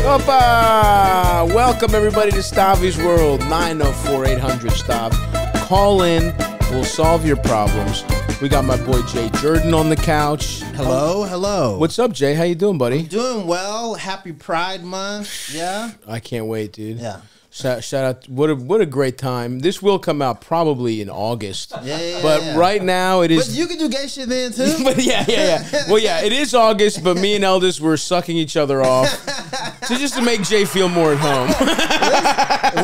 Opa! Welcome everybody to Stavvy's World. 904-800-STAV. Call in. We'll solve your problems. We got my boy Jay Jurden on the couch. Hello, hello. What's up, Jay? How you doing, buddy? Doing well. Happy Pride Month. Yeah. I can't wait, dude. Yeah. Shout out! What a great time. This will come out probably in August. Yeah. But right now it is. But you can do gay shit then too. But yeah. Well, yeah, it is August. But me and Eldest were sucking each other off, just to make Jay feel more at home.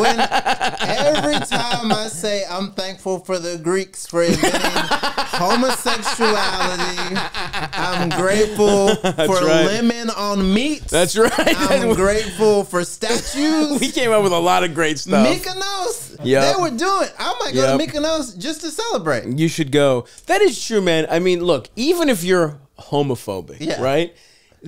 When every time I say I'm thankful for the Greeks for inventing homosexuality, I'm grateful for lemon on meat. That's right. I'm grateful for statues. We came up with a lot of great stuff. Mykonos. Yep. They were doing. I might go to Mykonos just to celebrate. You should go. That is true, man. I mean, look, even if you're homophobic, right?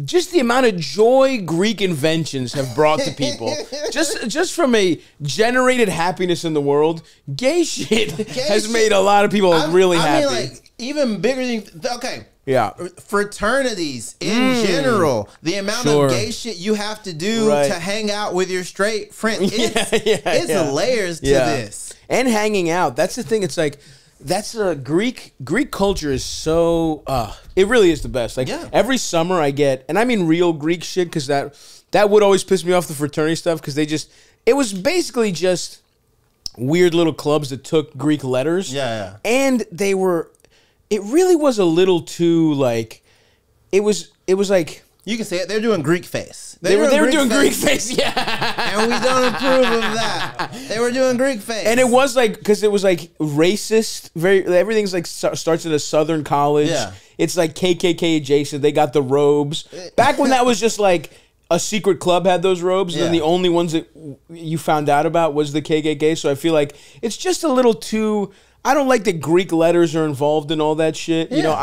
Just the amount of joy Greek inventions have brought to people, just from a generated happiness in the world, gay shit has made a lot of people really happy. I mean, like, even bigger than, okay. Yeah. Fraternities in general, the amount of gay shit you have to do to hang out with your straight friend, it's layers to this. And hanging out, that's the thing. It's like, that's Greek culture is so it really is the best. Like every summer I get, and I mean real Greek shit, because that would always piss me off, the fraternity stuff, because it was basically just weird little clubs that took Greek letters. And it really was a little too, like, it was like, you can say it. They're doing Greek face. They were doing Greek face, yeah. And we don't approve of that. They were doing Greek face. And it was like, because it was like racist. Everything's like starts at a Southern college. Yeah. It's like KKK adjacent. They got the robes. Back when that was just like a secret club had those robes, and then the only ones that you found out about was the KKK. So I feel like it's just a little too. I don't like that Greek letters are involved in all that shit. You know,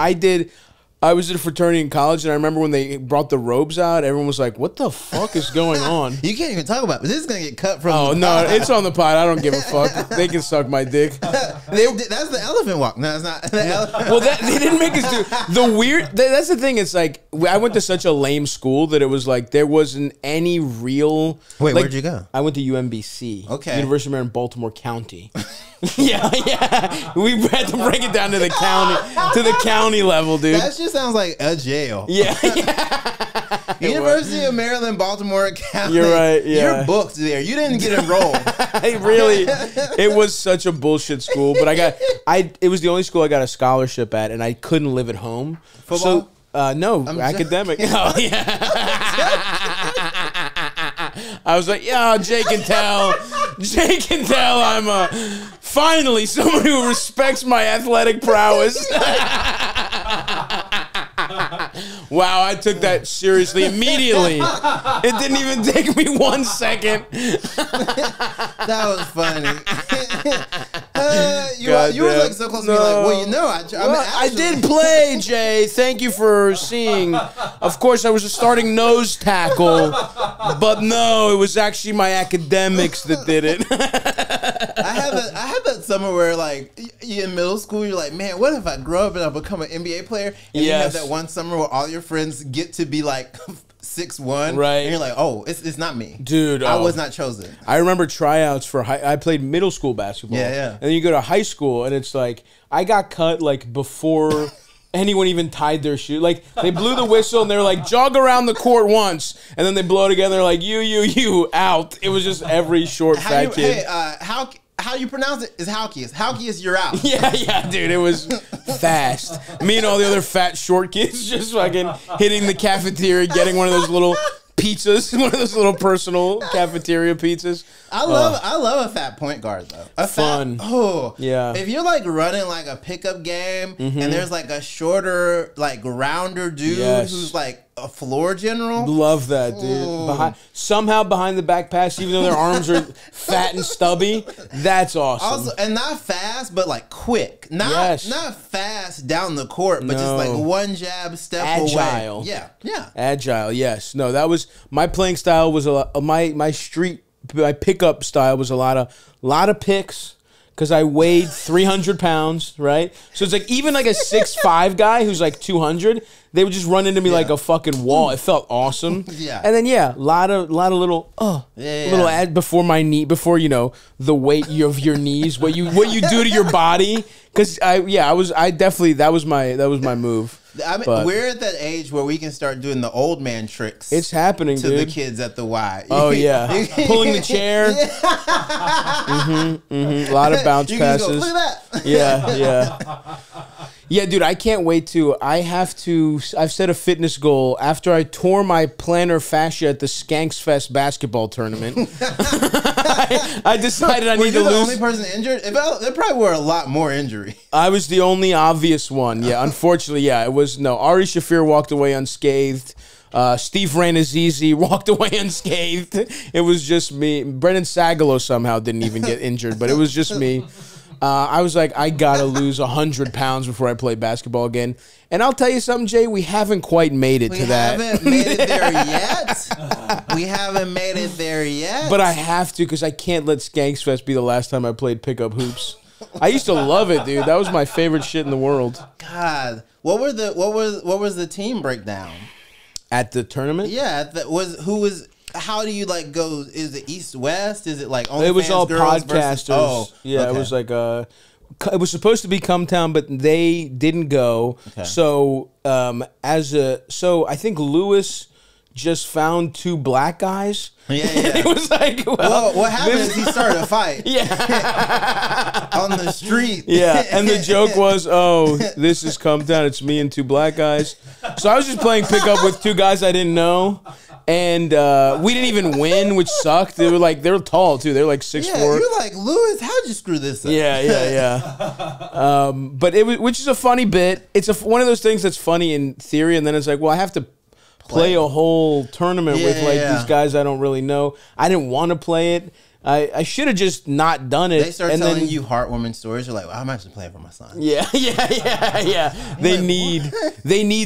I was at a fraternity in college, and I remember when they brought the robes out, everyone was like, what the fuck is going on? You can't even talk about it. This is going to get cut from the pod. It's on the pod. I don't give a fuck. They can suck my dick. That's the elephant walk. No, it's not. Well, they didn't make us do the weird. That's the thing. It's like, I went to such a lame school that it was like there wasn't any real. Wait, where'd you go? I went to UMBC. Okay. University of Maryland, Baltimore County. Yeah. We had to break it down to the county level, dude. That just sounds like a jail. Yeah. University of Maryland, Baltimore County. You're right. Yeah. You're booked there. You didn't get enrolled. It was such a bullshit school, but it was the only school I got a scholarship at, and I couldn't live at home. Football? So, no, academic. Oh yeah. I was like, yeah, Jay can tell I'm finally someone who respects my athletic prowess. Wow, I took that seriously immediately. It didn't even take me 1 second. That was funny. You were like so close to me, like, well, you know, I did play, Jay. Thank you for seeing. Of course, I was a starting nose tackle, but no, it was actually my academics that did it. I had that summer where, like, in middle school, you're like, man, what if I grow up and I become an NBA player? And you have that one summer where all your friends get to be like 6'1", right? And you're like, oh, it's not me, dude. I was not chosen. I remember tryouts for I played middle school basketball. And then you go to high school, and it's like I got cut like before anyone even tied their shoe. Like, they blew the whistle, and they were like, jog around the court once, and then they blow it again. They're like, you out. It was just every short fat kid. Hey, how you pronounce it is Halkias. Halkias, you're out. Yeah, dude, it was fast. Me and all the other fat short kids just fucking hitting the cafeteria, getting one of those little pizzas, one of those little personal cafeteria pizzas. I love a fat point guard though. Fun. If you're like running like a pickup game and there's like a shorter, like rounder dude who's like a floor general. Love that, dude. Somehow behind the back pass, even though their arms are fat and stubby. That's awesome. Also, and not fast, but like quick. Not fast down the court, but just like one jab, step agile. away. Yeah. Agile, yes. No, that was my playing style was my pickup style was a lot of picks. Because I weighed 300 pounds, right? So it's like even like a 6'5" guy who's like 200, they would just run into me like a fucking wall. It felt awesome. Yeah. And then a lot of little little ad before my knee, before the weight of your knees, what you do to your body. Because I definitely that was my move. I mean, we're at that age where we can start doing the old man tricks. It's happening, to dude. the kids at the Y. Oh yeah, pulling the chair. A lot of bounce passes. Go, look at that. Yeah. Yeah, dude, I can't wait to. I've set a fitness goal after I tore my plantar fascia at the Skanks Fest basketball tournament. I decided I need to lose. Were you the only person injured? There probably were a lot more injury. I was the only obvious one. Yeah, unfortunately, it was Ari Shaffir walked away unscathed. Steve Ranazizi walked away unscathed. It was just me. Brendan Sagalow somehow didn't even get injured, but it was just me. I was like, I gotta lose 100 pounds before I play basketball again. And I'll tell you something, Jay, we haven't quite made it to that. We haven't made it there yet. We haven't made it there yet. But I have to, because I can't let Skanks Fest be the last time I played pickup hoops. I used to love it, dude. That was my favorite shit in the world. God, what was the team breakdown at the tournament? Yeah, how do you go? Is it East West? Is it like only? It was all podcasters. Okay. It was like it was supposed to be Come Town, but they didn't go. Okay. So I think Lewis just found 2 black guys. Yeah. It was like, well, what happened is he started a fight. Yeah. On the street. Yeah, and the joke was, this is Come Town. It's me and 2 black guys. So I was just playing pickup with 2 guys I didn't know. And we didn't even win, which sucked. They were tall too. They were like 6'4". You're like, Lewis, how'd you screw this up? Yeah. But which is a funny bit. It's one of those things that's funny in theory, and then it's like, well, I have to play a whole tournament with these guys I don't really know. I didn't want to play it. I should have just not done it. They start telling you heartwarming stories. You're like, well, I'm actually playing for my son. Yeah. They need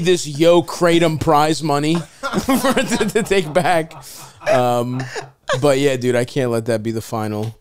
this Kratom prize money to take back. But yeah, dude, I can't let that be the final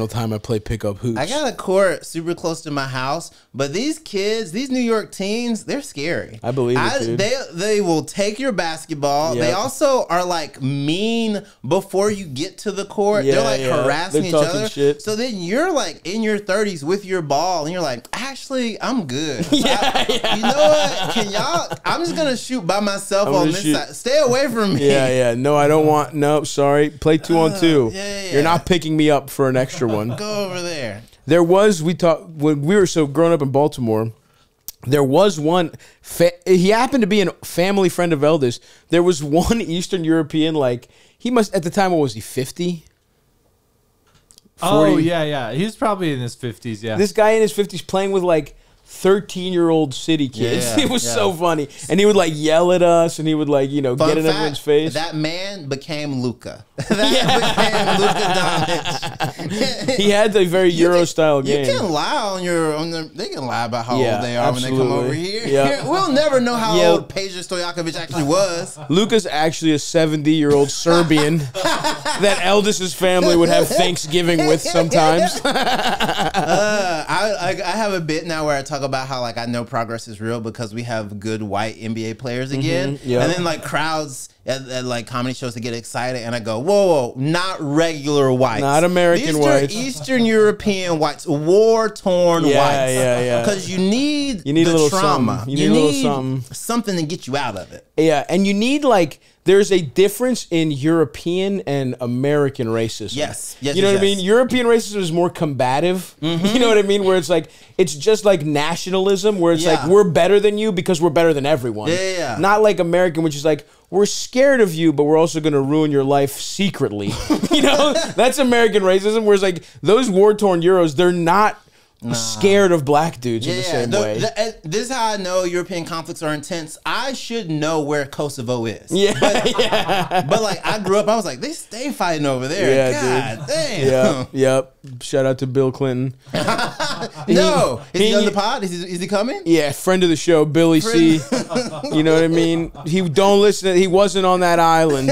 time I play pickup hoops. I got a court super close to my house, but these kids, these New York teens, they're scary. I believe it, dude. They will take your basketball. Yep. They also are mean before you get to the court. Yeah, they're harassing each other. Shit. So then you're in your 30s with your ball, and you're like, actually, I'm good. Yeah. You know what? Can y'all? I'm just gonna shoot by myself on this side. Stay away from me. Yeah. No, I don't want. No, sorry. Play 2-on-2. Yeah. You're not picking me up for an extra one. Go over there. There was, when we were growing up in Baltimore, there was one, he happened to be a family friend of Eldest. There was one Eastern European, he must, at the time, what was he, 50? 40? Oh, yeah. He was probably in his 50s, yeah. This guy in his 50s playing with 13-year-old city kids. It was so funny. And he would yell at us, and he would get in everyone's face. That man became Luka. Became Luka Doncic. He had a very Euro style game. You can lie they can lie about how old they are when they come over here. Yeah. We'll never know how old Peja Stojakovic actually was. Luka's actually a 70-year-old Serbian that Eldest's family would have Thanksgiving with sometimes. I have a bit now where I talk about how I know progress is real because we have good white NBA players again, and then crowds at comedy shows to get excited, and I go, whoa, not regular whites, not American whites, these are Eastern European whites, war-torn whites, because you need a little trauma, something. You need something to get you out of it. Yeah, and you need there's a difference in European and American racism. Yes. You know what I mean? European racism is more combative. You know what I mean? Where it's it's just nationalism, where it's we're better than you because we're better than everyone. Yeah. Not like American, which is we're scared of you, but we're also going to ruin your life secretly. That's American racism, where it's those war-torn Euros, they're not scared of black dudes in the same way. This is how I know European conflicts are intense. I should know where Kosovo is. But I grew up, I was they stay fighting over there. God damn. Yep. Shout out to Bill Clinton. No. Is he on the pod? Is he coming? Yeah, friend of the show, Billy C. You know what I mean? Don't listen. He wasn't on that island.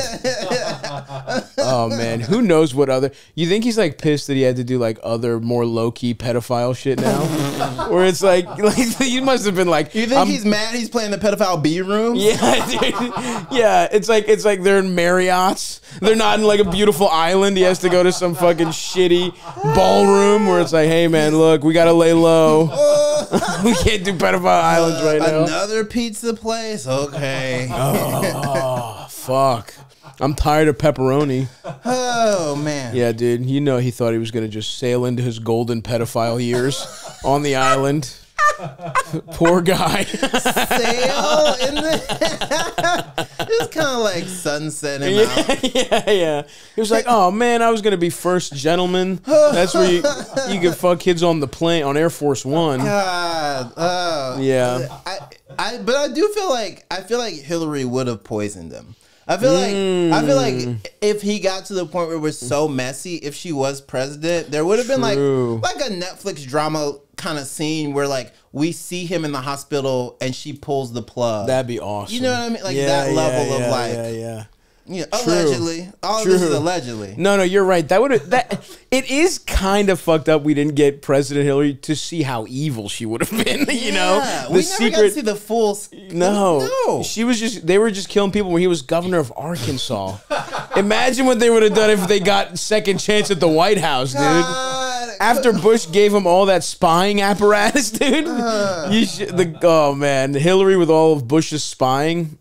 Oh man, who knows what other? You think he's like pissed that he had to do like other more low key pedophile shit now, where it's like you must have been like. You think he's mad? He's playing the pedophile B room. Yeah, dude. Yeah, it's like they're in Marriott's. They're not in like a beautiful island. He has to go to some fucking shitty ballroom where it's like, hey man, look, we gotta lay low. We can't do pedophile islands right now. Another pizza place. Okay. Oh fuck. I'm tired of pepperoni. Oh, man. Yeah, dude. You know he thought he was going to just sail into his golden pedophile years on the island. Poor guy. Sail in the... It was kind of like sunset him out. Yeah. He was like, oh, man, I was going to be first gentleman. That's where you can fuck kids on the plane, on Air Force One. God. Oh. Yeah. But I feel like Hillary would have poisoned him. I feel like if he got to the point where it was so messy, if she was president, there would have been like a Netflix drama kind of scene where like we see him in the hospital and she pulls the plug. That'd be awesome. You know what I mean? Like that level of like. Yeah. You know, allegedly. All this is allegedly. No, you're right. It is kind of fucked up we didn't get President Hillary to see how evil she would have been, you know? We never got to see the full... No. They were just killing people when he was governor of Arkansas. Imagine what they would have done if they got second chance at the White House, dude. After Bush gave him all that spying apparatus, dude. Oh, man. Hillary with all of Bush's spying...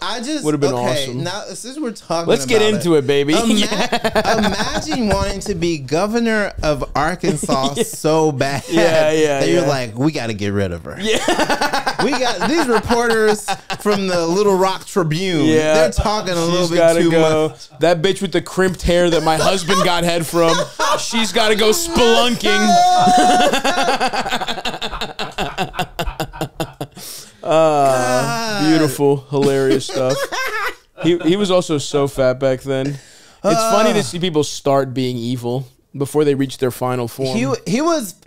I just would have been awesome. Now since we're talking, let's get into it, baby. Imagine wanting to be governor of Arkansas so bad that you're like, we got to get rid of her. Yeah, we got these reporters from the Little Rock Tribune. Yeah, they're talking a little bit too much. That bitch with the crimped hair that my husband got head from. She's got to go spelunking. Beautiful, hilarious stuff. He was also so fat back then. It's funny to see people start being evil before they reach their final form.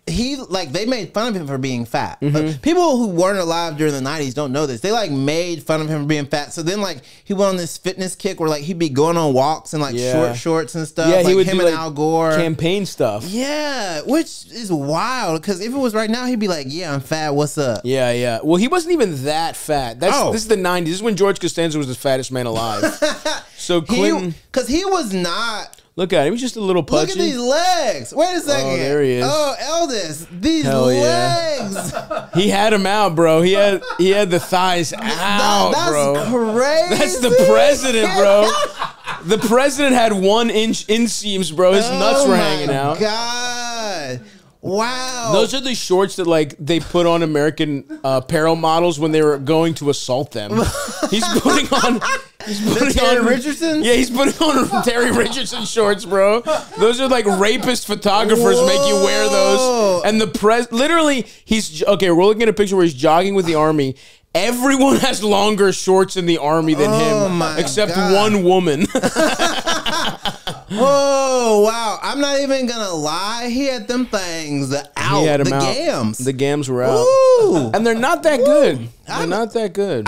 They made fun of him for being fat. People who weren't alive during the 90s don't know this. They like made fun of him for being fat. So then like he went on this fitness kick where like he'd be going on walks and like short shorts and stuff. Yeah, like he would him do, and Al Gore. Campaign stuff. Yeah, which is wild because if it was right now, he'd be like, yeah, I'm fat. What's up? Yeah. Well, he wasn't even that fat. This is the 90s. This is when George Costanza was the fattest man alive. So Clinton... Because he was not... Look at him. He's just a little pudgy. Look at these legs. Wait a second. Oh, there he is. Oh, Eldest. These legs. Yeah. He had him out, bro. He had the thighs out, bro. That's crazy. That's the president, bro. The president had 1 inch inseams, bro. His nuts were hanging out. God. Wow. Those are the shorts that like they put on American apparel models when they were going to assault them. He's putting on Terry Richardson? Yeah, he's putting on Terry Richardson shorts, bro. Those are like rapist photographers make you wear those. And literally we're looking at a picture where he's jogging with the army. Everyone has longer shorts in the army than him, except one woman. Whoa, wow. I'm not even going to lie. He had them things out. He had them out. Gams. The gams were out. Ooh. And they're not that good. They're not that good.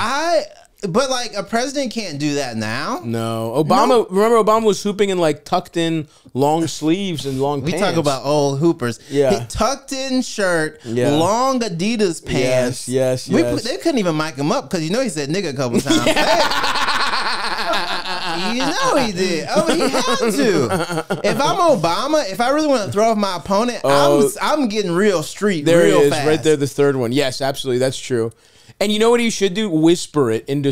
But like a president can't do that now. No. Remember Obama was hooping in like tucked in long sleeves and long pants. We talk about old hoopers. Yeah. Tucked in shirt, long Adidas pants. Yes. They couldn't even mic him up because you know he said nigga a couple times. You know he did. Oh, he had to. If I'm Obama, if I really want to throw off my opponent, I'm getting real street there real he is, fast. right there, the third one. Yes, absolutely. That's true. And you know what he should do? Whisper it into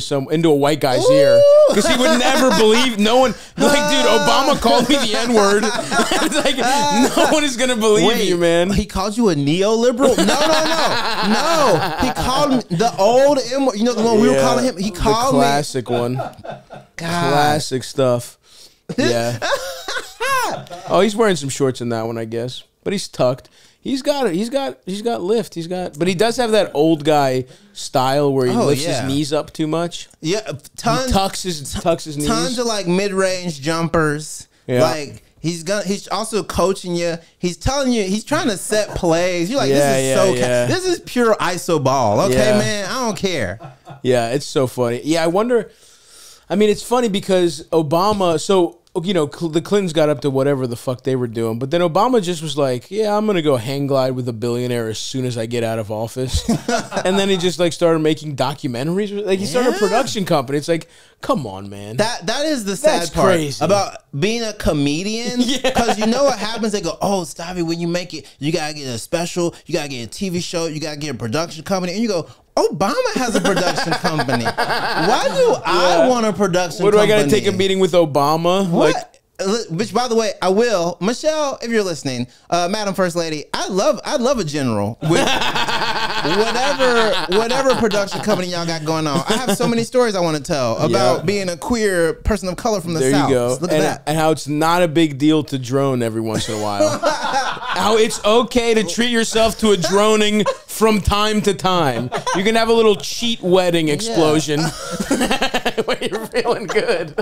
a white guy's ear. Because he would never believe. No one, like, dude, Obama called me the N-word. It's like, no one is going to believe you, man. He called you a neoliberal? No. He called me the old M-word. You know the one we were calling him? He called the classic one. God. Classic stuff. Yeah. Oh, he's wearing some shorts in that one, I guess. But he's tucked. He's got it. He's got lift. But he does have that old guy style where he lifts his knees up too much. Yeah, he tucks his knees. Tons of like mid-range jumpers. Yeah. Like He's also coaching you. He's telling you. He's trying to set plays. You're like, this is pure ISO ball. Okay, man. I don't care. Yeah, it's so funny. Yeah, I wonder. I mean, it's funny because Obama. So you know, the Clintons got up to whatever the fuck they were doing, but then Obama just was like, "Yeah, I'm gonna go hang glide with a billionaire as soon as I get out of office," and then he just like started making documentaries. Like he started a production company. It's like, come on, man. That is the sad part about being a comedian. Because you know what happens? They go, "Oh, Stavvy, when you make it, you gotta get a special, you gotta get a TV show, you gotta get a production company," and you go, Obama has a production company. Why do I want a production company? What do I got to take a meeting with Obama? What? Which, by the way, I will. Michelle, if you're listening, Madam First Lady, I'd love a general with whatever production company y'all got going on. I have so many stories I want to tell about being a queer person of color from the South. There you go. Look at that. And how it's not a big deal to drone every once in a while. How it's okay to treat yourself to a droning from time to time. You can have a little cheat wedding explosion when you're feeling good.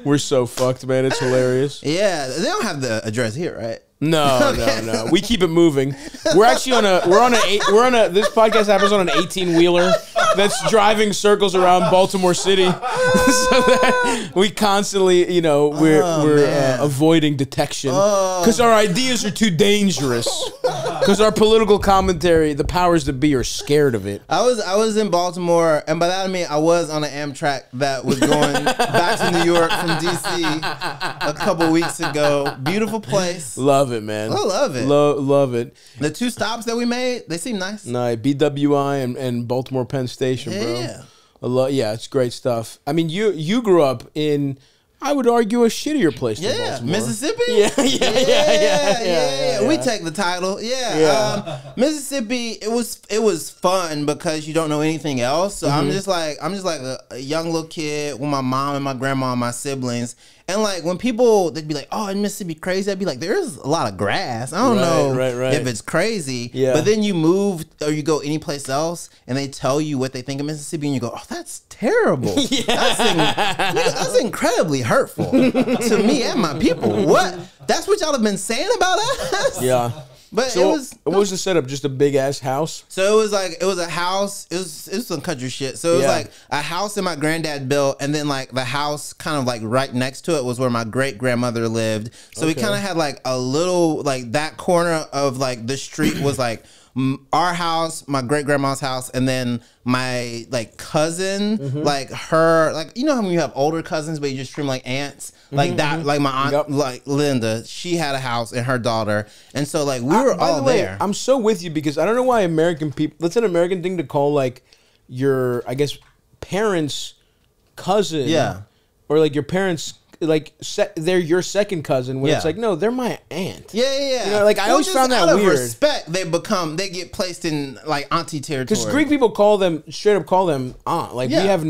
We're so fucked, man. It's hilarious. Yeah, they don't have the address here, right? No. We keep it moving. We're actually this podcast happens on an 18-wheeler that's driving circles around Baltimore City. So that we constantly, you know, we're avoiding detection because our ideas are too dangerous. Because our political commentary, the powers that be are scared of it. I was in Baltimore, and by that I mean I was on an Amtrak that was going back to New York from DC a couple weeks ago. Beautiful place. Love it, man. I love it. Love it. The 2 stops that we made, they seem nice. Nice. BWI and Baltimore Penn Station, bro. Yeah, it's great stuff. I mean, you grew up in, I would argue, a shittier place than Baltimore. Mississippi? Yeah. We take the title. Mississippi, it was fun because you don't know anything else. So I'm just like a young little kid with my mom and my grandma and my siblings. And like when people, they'd be like, "Oh, in Mississippi crazy," I'd be like, "There's a lot of grass. I don't know if it's crazy." Yeah. But then you move or you go any place else, and they tell you what they think of Mississippi, and you go, "Oh, that's terrible. That's incredibly hurtful to me and my people." What? That's what y'all have been saying about us? Yeah. But so what was the setup? Just a big ass house? So it was a house. It was some country shit. So it was like a house that my granddad built, and then like the house kind of like right next to it was where my great grandmother lived. So we kind of had like a little like that corner of like the street was like our house, my great grandma's house, and then my like cousin, like her, like you know how when you have older cousins but you just treat them like aunts, like that, like my aunt, like Linda, she had a house and her daughter, and so like we were all there. I'm so with you because I don't know why American people. That's an American thing to call like your, I guess, parents' cousin, or like your parents. Like they're your second cousin when it's like no, they're my aunt. Yeah. You know, like I always found that out weird. Of respect, they get placed in like auntie territory. Because Greek people straight up call them aunt. Like we have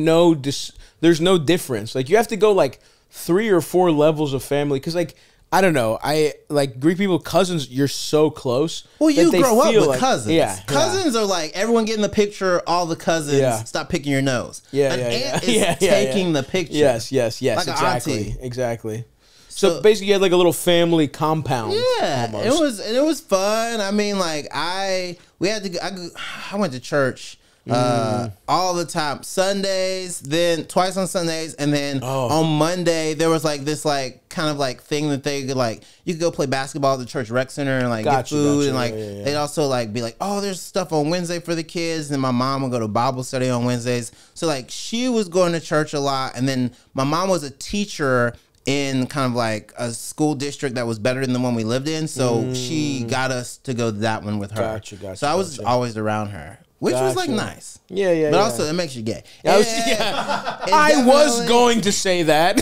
there's no difference. Like you have to go like 3 or 4 levels of family. Because like I don't know, I like Greek people cousins. You're so close. Well, you grow up with cousins. Yeah, cousins are like everyone get in the picture. All the cousins stop picking your nose. An aunt is taking the picture. Yes. Like exactly. So basically, you had like a little family compound. Yeah, almost. It was fun. I mean, like I went to church. All the time, Sundays, then twice on Sundays, and then on Monday there was like this like kind of like thing that they could like you could go play basketball at the church rec center and like get food and like they'd also like be like, oh, there's stuff on Wednesday for the kids, and my mom would go to Bible study on Wednesdays. So like she was going to church a lot, and then my mom was a teacher in kind of like a school district that was better than the one we lived in, so she got us to go to that one with her. So I was always around her. Which was like nice. Yeah. But also it makes you gay. I was going to say that.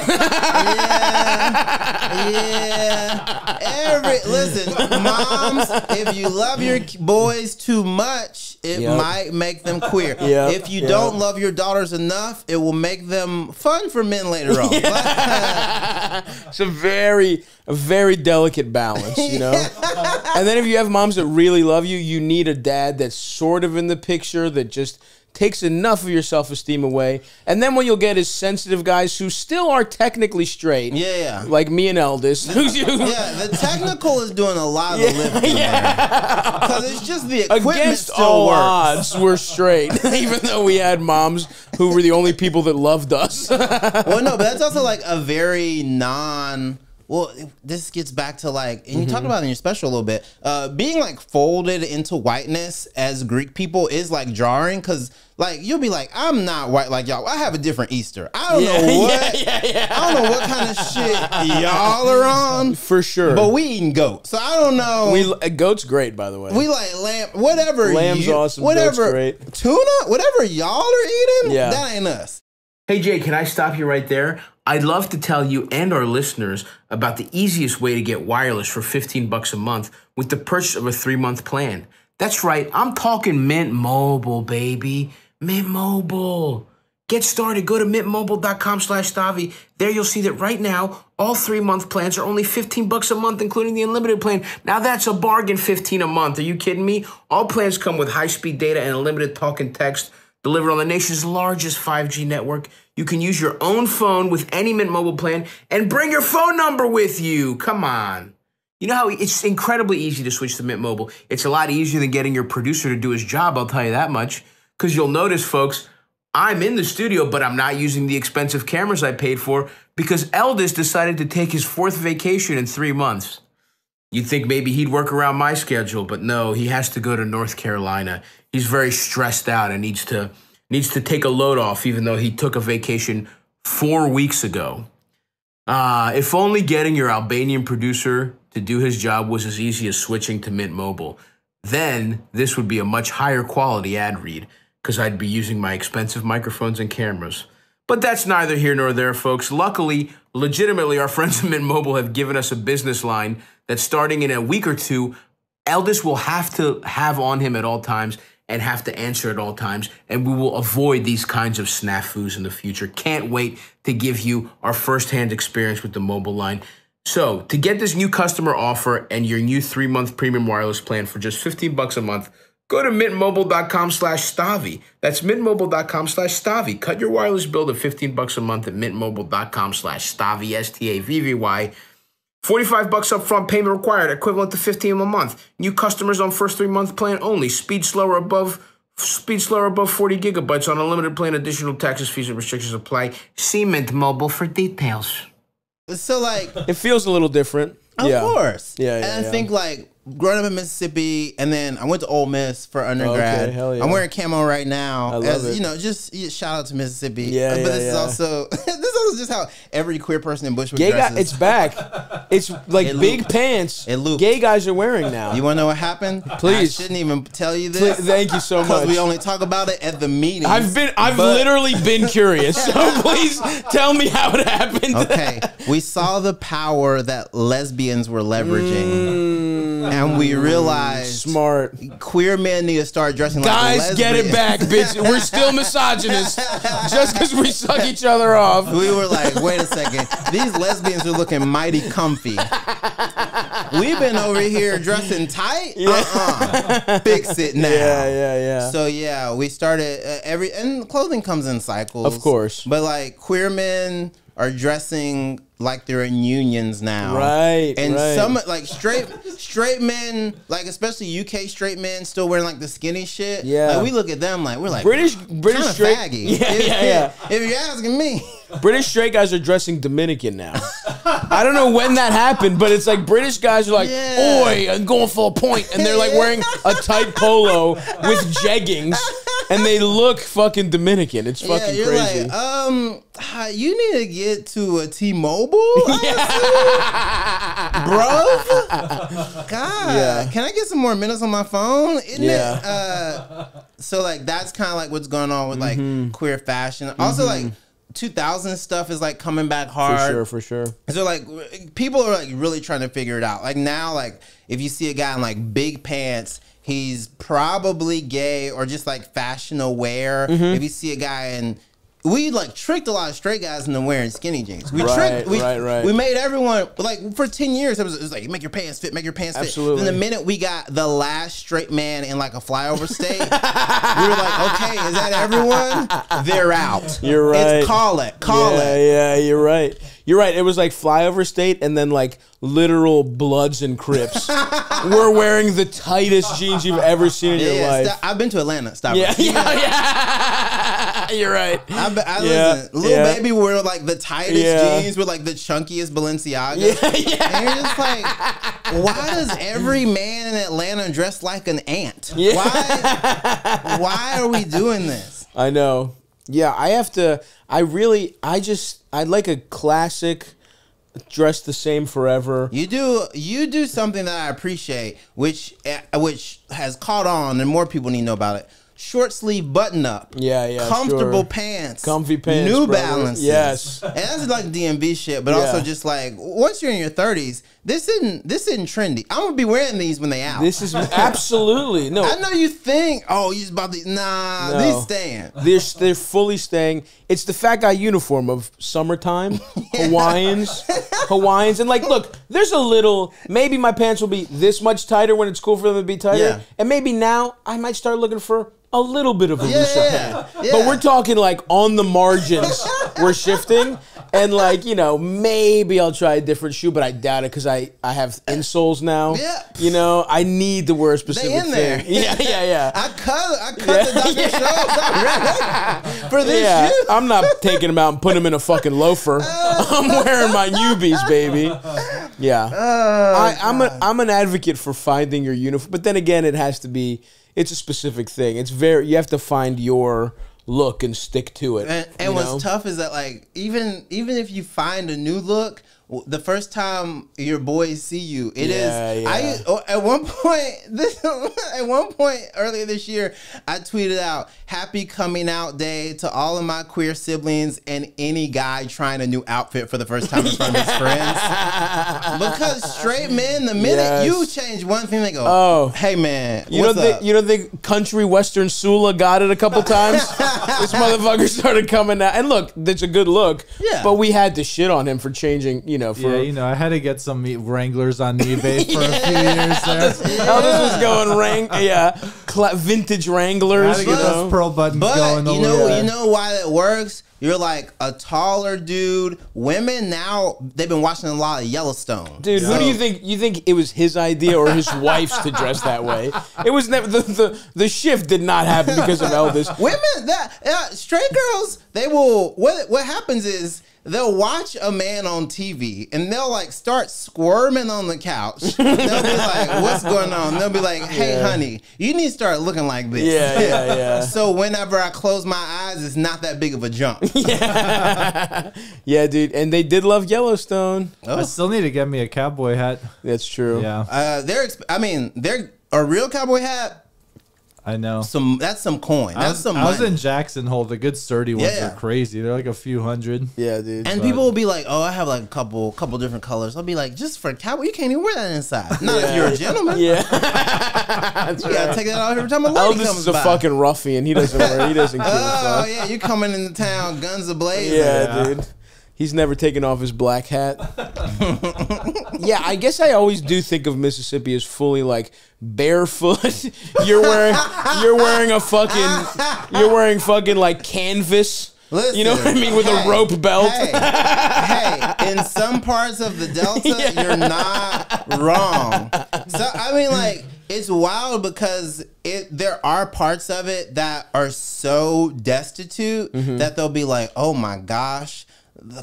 Listen, moms, if you love your boys too much, it might make them queer. If you don't love your daughters enough, it will make them fun for men later on. It's a very delicate balance, you know? And then if you have moms that really love you, you need a dad that's sort of in the picture that just takes enough of your self-esteem away. And then what you'll get is sensitive guys who still are technically straight. Yeah. Like me and Eldest. Yeah, the technical is doing a lot of the lifting. Because it's just the equipment Against still all works. odds, we're straight. Even though we had moms who were the only people that loved us. Well, no, but that's also like a very well, this gets back to like, and you talked about it in your special a little bit, being like folded into whiteness as Greek people is like jarring, because like you'll be like, I'm not white like y'all. I have a different Easter. I don't know what. I don't know what kind of shit y'all are on. For sure. But we eating goat, so I don't know. Goat's great, by the way. We like lamb, whatever. Lamb's awesome. Whatever. Goat's great. Tuna, whatever y'all are eating. Yeah. That ain't us. Hey Jay, can I stop you right there? I'd love to tell you and our listeners about the easiest way to get wireless for $15 a month with the purchase of a 3-month plan. That's right, I'm talking Mint Mobile, baby. Mint Mobile. Get started. Go to mintmobile.com/Stavvy. There you'll see that right now, all 3-month plans are only $15 a month, including the unlimited plan. Now that's a bargain, $15 a month. Are you kidding me? All plans come with high-speed data and unlimited talk and text delivered on the nation's largest 5G network. You can use your own phone with any Mint Mobile plan and bring your phone number with you. Come on. You know how it's incredibly easy to switch to Mint Mobile. It's a lot easier than getting your producer to do his job, I'll tell you that much. Because you'll notice, folks, I'm in the studio, but I'm not using the expensive cameras I paid for because Eldest decided to take his 4th vacation in 3 months. You'd think maybe he'd work around my schedule, but no, he has to go to North Carolina. He's very stressed out and needs to take a load off, even though he took a vacation 4 weeks ago. If only getting your Albanian producer to do his job was as easy as switching to Mint Mobile, then this would be a much higher quality ad read because I'd be using my expensive microphones and cameras. But that's neither here nor there, folks. Luckily, legitimately, our friends at Mint Mobile have given us a business line that starting in a week or two, Eldest will have to have on him at all times and have to answer at all times, and we will avoid these kinds of snafus in the future. Can't wait to give you our firsthand experience with the mobile line. So, to get this new customer offer and your new 3-month premium wireless plan for just $15 a month, go to mintmobile.com/Stavvy. That's mintmobile.com/Stavvy. Cut your wireless bill to $15 a month at mintmobile.com/Stavvy, STAVVY. $45 upfront payment required, equivalent to $15 a month. New customers on first 3-month plan only. Speed slower above 40 gigabytes on unlimited plan. Additional taxes, fees, and restrictions apply. See Mint Mobile for details. So like, it feels a little different. Of course. Yeah. And I think like growing up in Mississippi, and then I went to Ole Miss for undergrad. Okay, hell yeah. I'm wearing camo right now. I love it. You know, just shout out to Mississippi. Yeah, but this is also just how every queer person in Bushwick dresses. It's back. It's like big pants. Gay guys are wearing now. You want to know what happened? Please. I shouldn't even tell you this. Thank you so much. Because we only talk about it at the meetings. I've literally been curious. So please tell me how it happened. Okay, we saw the power that lesbians were leveraging, and we realized smart queer men need to start dressing like lesbians. Guys, get it back, bitch. We're still misogynists just because we suck each other off. We were like, wait a second, these lesbians are looking mighty comfy. We've been over here dressing tight. Fix it now. Yeah. So yeah, we started and clothing comes in cycles, of course. But like queer men are dressing like they're in unions now, right? And some like straight men, like especially UK straight men, still wearing like the skinny shit. Yeah, like, we look at them like we're like British straight. Faggy. Yeah. If you're asking me, British straight guys are dressing Dominican now. I don't know when that happened, but it's like British guys are like, "Oi, I'm going for a point," and they're like wearing a tight polo with jeggings, and they look fucking Dominican. It's fucking you're crazy. Like, you need to get to a T-Mobile, bro. God, can I get some more minutes on my phone? Isn't it? So like that's kind of like what's going on with like queer fashion. Also like 2000 stuff is like coming back hard. For sure. So like people are like really trying to figure it out. Like now, like if you see a guy in like big pants, he's probably gay or just like fashion aware. If you see a guy in we like tricked a lot of straight guys into wearing skinny jeans. We right. We made everyone, like, for 10 years, it was like, make your pants fit, make your pants fit. Absolutely. Then the minute we got the last straight man in like a flyover state, we were like, okay, is that everyone? They're out. You're right. It's call it. Yeah, you're right. You're right. It was like flyover state, and then like literal Bloods and Crips were wearing the tightest jeans you've ever seen in your life. I've been to Atlanta. Stavvy. Yeah. You're right. Listen, Lil Baby wore like the tightest jeans with like the chunkiest Balenciaga. Yeah. And you're just like, why does every man in Atlanta dress like an ant? Yeah. Why are we doing this? I know. Yeah, I'd like a classic dress the same forever. You do something that I appreciate, which has caught on and more people need to know about it. Short sleeve button up. Yeah, comfortable pants. Comfy pants. New Balances. Yes. And that's like DMV shit, but also just like once you're in your 30s, this isn't trendy. I'm gonna be wearing these when they out. This is absolutely no. I know you think, oh, you just about these. Nah, these staying. They're fully staying. It's the fat guy uniform of summertime. Hawaiians, and like, look, there's a little. Maybe my pants will be this much tighter when it's cool for them to be tighter, and maybe now I might start looking for a little bit of a looser pant. But we're talking like on the margins. We're shifting. And like, you know, maybe I'll try a different shoe, but I doubt it because I have insoles now. Yeah. You know, I need to wear a specific thing. Yeah. I cut the Dr. Show for this shoe. I'm not taking them out and putting them in a fucking loafer. I'm wearing my newbies, baby. Yeah. I'm an advocate for finding your uniform, but then again, it's a specific thing. You have to find your look and stick to it. And what's tough is that like even if you find a new look, the first time your boys see you, at one point earlier this year, I tweeted out, "Happy coming out day to all of my queer siblings and any guy trying a new outfit for the first time in front of his friends." Because straight men, the minute you change one thing, they go, "Oh, hey man, you don't think country western Sula got it a couple times?" This motherfucker started coming out, and look, that's a good look. Yeah, but we had to shit on him for changing. I had to get some Wranglers on eBay for a few years there. How this was going, vintage Wranglers. I had to get those pearl buttons going. You know why that works? You're like a taller dude. Women now, they've been watching a lot of Yellowstone. Dude, who do you think? You think it was his idea or his wife's to dress that way? It was never the shift did not happen because of Elvis. Women, straight girls, they will. What happens is, they'll watch a man on TV and they'll like start squirming on the couch. They'll be like, "What's going on?" They'll be like, "Hey, honey, you need to start looking like this." Yeah. So whenever I close my eyes, it's not that big of a jump. Yeah, dude. And they did love Yellowstone. I still need to get me a cowboy hat. That's true. Yeah. They're a real cowboy hat. I know. That's some coin. That's some money. I was in Jackson Hole. The good sturdy ones are crazy. They're like a few hundred. Yeah, dude. And people will be like, "Oh, I have like a couple different colors." I'll be like, "Just for a cowboy, you can't even wear that inside. Not if you're a gentleman." Yeah. You gotta take that out every time a lady comes by. Elvis is a fucking ruffian. He doesn't give a fuck. Oh yeah, you coming into town, guns ablazing. Yeah, dude. He's never taken off his black hat. Yeah, I guess I always do think of Mississippi as fully like barefoot. You're wearing fucking like canvas. Listen, you know what I mean, with a rope belt. Hey, in some parts of the Delta, you're not wrong. So I mean, like, it's wild because there are parts of it that are so destitute that they'll be like, "Oh my gosh,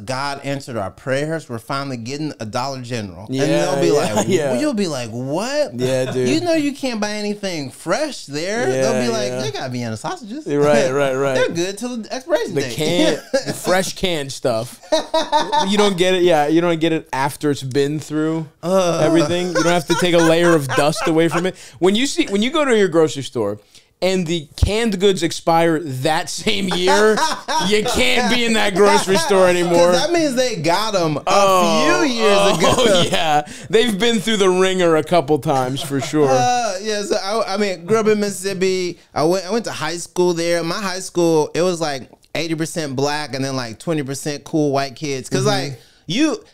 God answered our prayers. We're finally getting a Dollar General." And they'll be like, you'll be like, "What?" Yeah, dude. You know you can't buy anything fresh there. They'll be like, "They got Vienna sausages." Right. They're good till the expiration date. The fresh canned stuff. You don't get it. Yeah, you don't get it after it's been through everything. You don't have to take a layer of dust away from it. When you go to your grocery store and the canned goods expire that same year, you can't be in that grocery store anymore. That means they got them a few years ago. Oh, yeah. They've been through the ringer a couple times for sure. So I grew up in Mississippi. I went to high school there. My high school, it was like 80% black and then like 20% cool white kids. Because like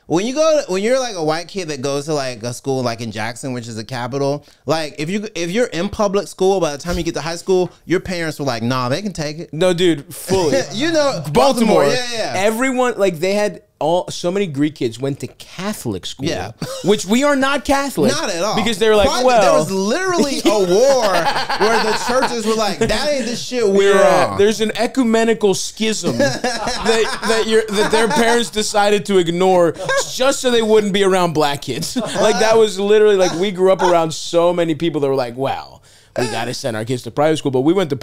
when you're like a white kid that goes to like a school like in Jackson, which is the capital, like if you're in public school, by the time you get to high school, your parents were like, nah, they can take it. No, dude, fully. You know, Baltimore. Yeah. Everyone, like, they had so many Greek kids went to Catholic school. Yeah. Which we are not Catholic. Not at all. Because they were like, there was literally a war where the churches were like, that ain't the shit we're on. There's an ecumenical schism that their parents decided to ignore just so they wouldn't be around black kids. Like, that was literally, like, we grew up around so many people that were like, wow, we got to send our kids to private school. But we went to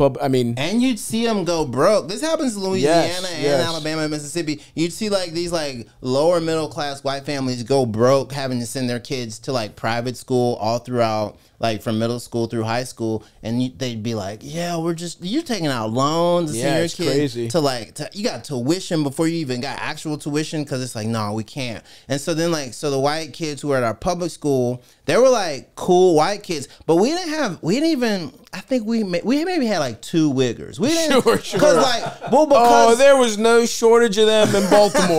and you'd see them go broke. This happens in Louisiana and Alabama and Mississippi. You'd see like these like lower middle class white families go broke having to send their kids to like private school all throughout, like from middle school through high school. And they'd be like, yeah, you're taking out loans to send your kid crazy. You got tuition before you even got actual tuition, because it's like, no, we can't. And so then so the white kids who were at our public school, they were like cool white kids, but we maybe had like 2 wiggers. We didn't, sure. Because there was no shortage of them in Baltimore.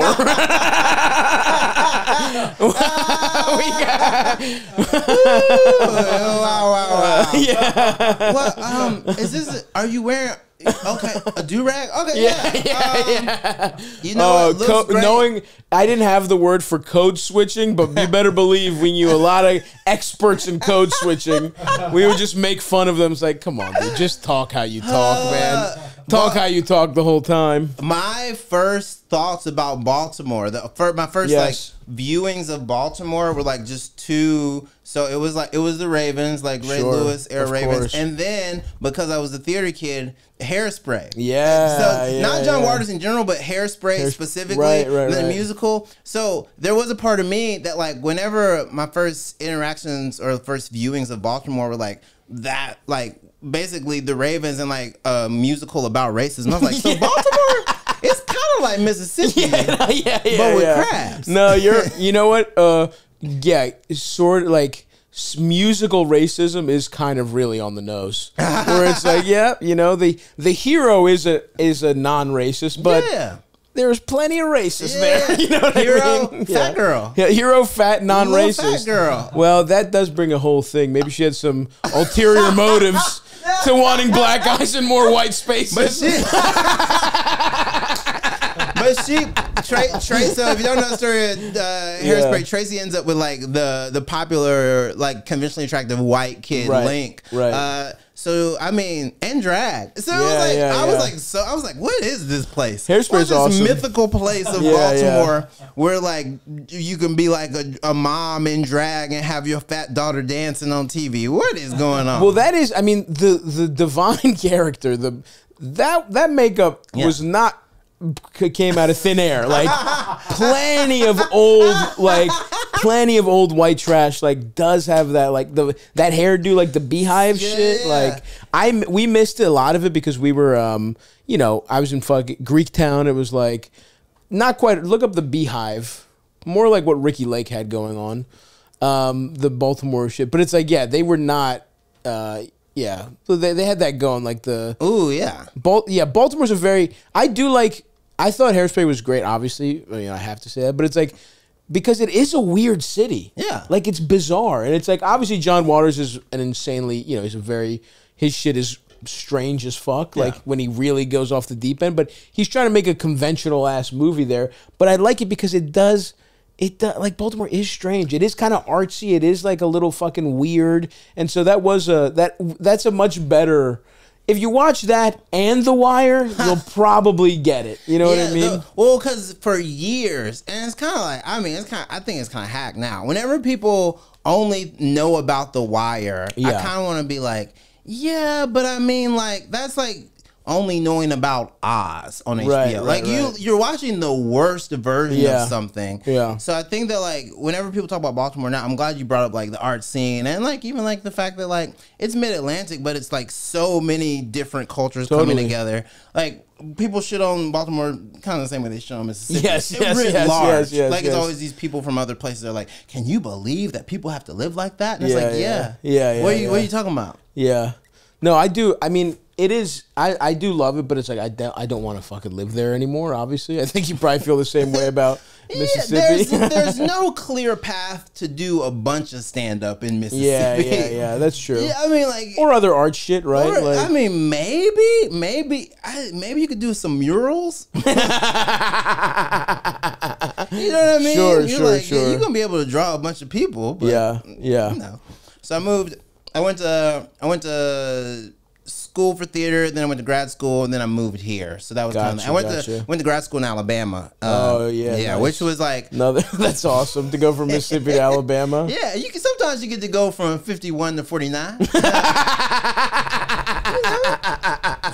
Wow. Yeah. What? Is this? Are you wearing? Okay, a do-rag? Okay, yeah. You know, it looks great. Knowing I didn't have the word for code switching, but you better believe we knew a lot of experts in code switching. We would just make fun of them. It's like, come on, dude, just talk how you talk, man. Talk how you talk the whole time. My first thoughts about Baltimore, my first like viewings of Baltimore were like just 2. So it was the Ravens, like Ray Lewis era Ravens, course. And then because I was a theater kid, Hairspray. Yeah. So not John Waters in general, but Hairspray specifically, the musical. So there was a part of me that like whenever my first interactions or first viewings of Baltimore were like that, like basically the Ravens and like a musical about racism. I was like, so Baltimore, it's kind of like Mississippi, but with crabs. No, you know what? Sort of like musical racism is kind of really on the nose, where it's like, the hero is a non-racist, but there's plenty of racists there. You know what I mean? Fat girl. Yeah, hero, fat, non-racist. Fat girl. Well, that does bring a whole thing. Maybe she had some ulterior motives to wanting black guys in more white spaces. But Tracy, so if you don't know the story of Hairspray, Tracy ends up with like the popular, like conventionally attractive white kid, Link. Right. So I mean, and drag. So I was like, what is this place? Hairspray's awesome. Mythical place of Baltimore where like you can be like a mom in drag and have your fat daughter dancing on TV. What is going on? Well, that is, I mean, the divine character, that makeup was not came out of thin air. Like plenty of old white trash like does have that, like that hairdo, like the beehive shit. Like we missed a lot of it because we were I was in fucking Greek town. It was like not quite, look up the beehive, more like what Ricky Lake had going on, the Baltimore shit. But it's like, they were not so they had that going, like the Baltimore's a very, I thought Hairspray was great, obviously. I mean, I have to say that, but it's like, because it is a weird city. Yeah. Like, it's bizarre. And it's like, obviously, John Waters is an insanely, his shit is strange as fuck, like, when he really goes off the deep end. But he's trying to make a conventional-ass movie there. But I like it because it does, like, Baltimore is strange. It is kind of artsy. It is, like, a little fucking weird. And so that's a much better... If you watch that and The Wire, you'll probably get it. You know what I mean? Because for years, and it's kind of like, I think it's kind of hack now. Whenever people only know about The Wire, I kind of want to be like, but I mean, like, that's like only knowing about Oz on HBO. You're watching the worst version of something. Yeah. So I think that like whenever people talk about Baltimore now, I'm glad you brought up like the art scene and like even like the fact that like it's mid-Atlantic, but it's like so many different cultures coming together. Like people shit on Baltimore kind of the same way they shit on Mississippi. Yes. It's always these people from other places that are like, can you believe that people have to live like that? And it's like, what are you talking about? Yeah. No, I do. I mean, it is. I do love it, but it's like I don't want to fucking live there anymore. Obviously, I think you probably feel the same way about Mississippi. There's no clear path to do a bunch of stand up in Mississippi. Yeah, that's true. Yeah, I mean, like, or other art shit, right? Or, like, I mean, maybe you could do some murals. You know what I mean? Sure. You're gonna be able to draw a bunch of people. But, yeah. You know. So I moved. I went to school for theater, then I went to grad school, and then I moved here. So that was kind of. I went to grad school in Alabama. Nice. Which was like that's awesome to go from Mississippi to Alabama. Yeah, sometimes you get to go from 51 to 49.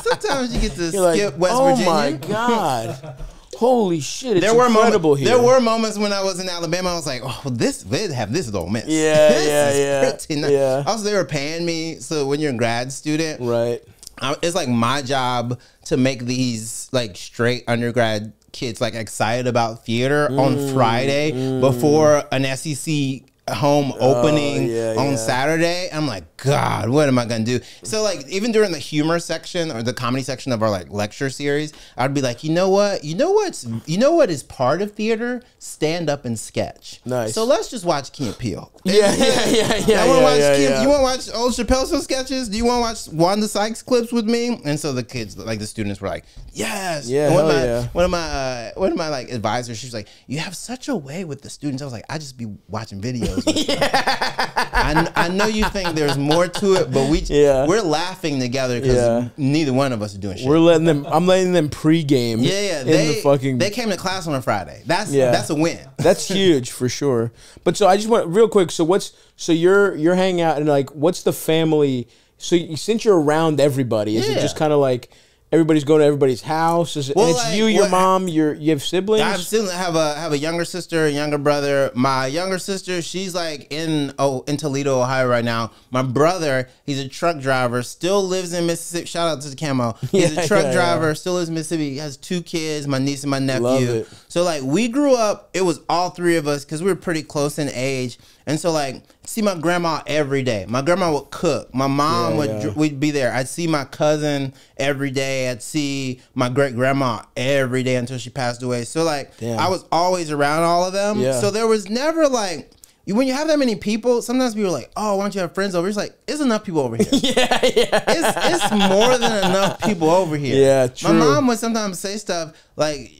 Sometimes you get to skip West Virginia. Oh my God. Holy shit, it's incredible here. There were moments when I was in Alabama, I was like, oh, they have this at Ole Miss. Yeah. Yeah. Also, they were paying me, so when you're a grad student, right, it's like my job to make these like straight undergrad kids like excited about theater on Friday before an SEC home opening on Saturday. I'm like, God, what am I gonna do? So like even during the humor section or the comedy section of our like lecture series, I'd be like, you know what is part of theater? Stand up and sketch. Nice. So let's just watch Key and Peele. Yeah. You want to watch old Chappelle Show sketches? Do you want to watch Wanda Sykes clips with me? And so the kids, like the students, were like, yes. Yeah. One of my like advisors, she's like, you have such a way with the students. I was like, I just be watching videos. I know you think there's more to it, but we're laughing together because neither one of us are doing shit. I'm letting them pregame. Yeah. They came to class on a Friday. That's a win. That's huge for sure. But so I just want real quick. So you're hanging out and like what's the family? So since you're around everybody, is it just kind of like everybody's going to everybody's house? And it's like, you, your mom, you have siblings? I have a younger sister, a younger brother. My younger sister, she's like in Toledo, Ohio right now. My brother, he's a truck driver, still lives in Mississippi. Shout out to the Camo. He's a truck driver, still lives in Mississippi. He has 2 kids, my niece and my nephew. Love it. So like we grew up, it was all 3 of us because we were pretty close in age. And so like see my grandma every day. My grandma would cook. My mom would be there. I'd see my cousin every day. I'd see my great grandma every day until she passed away. So like I was always around all of them. Yeah. So there was never like when you have that many people, sometimes people are like, oh, why don't you have friends over? It's like, it's enough people over here. It's more than enough people over here. Yeah, true. My mom would sometimes say stuff like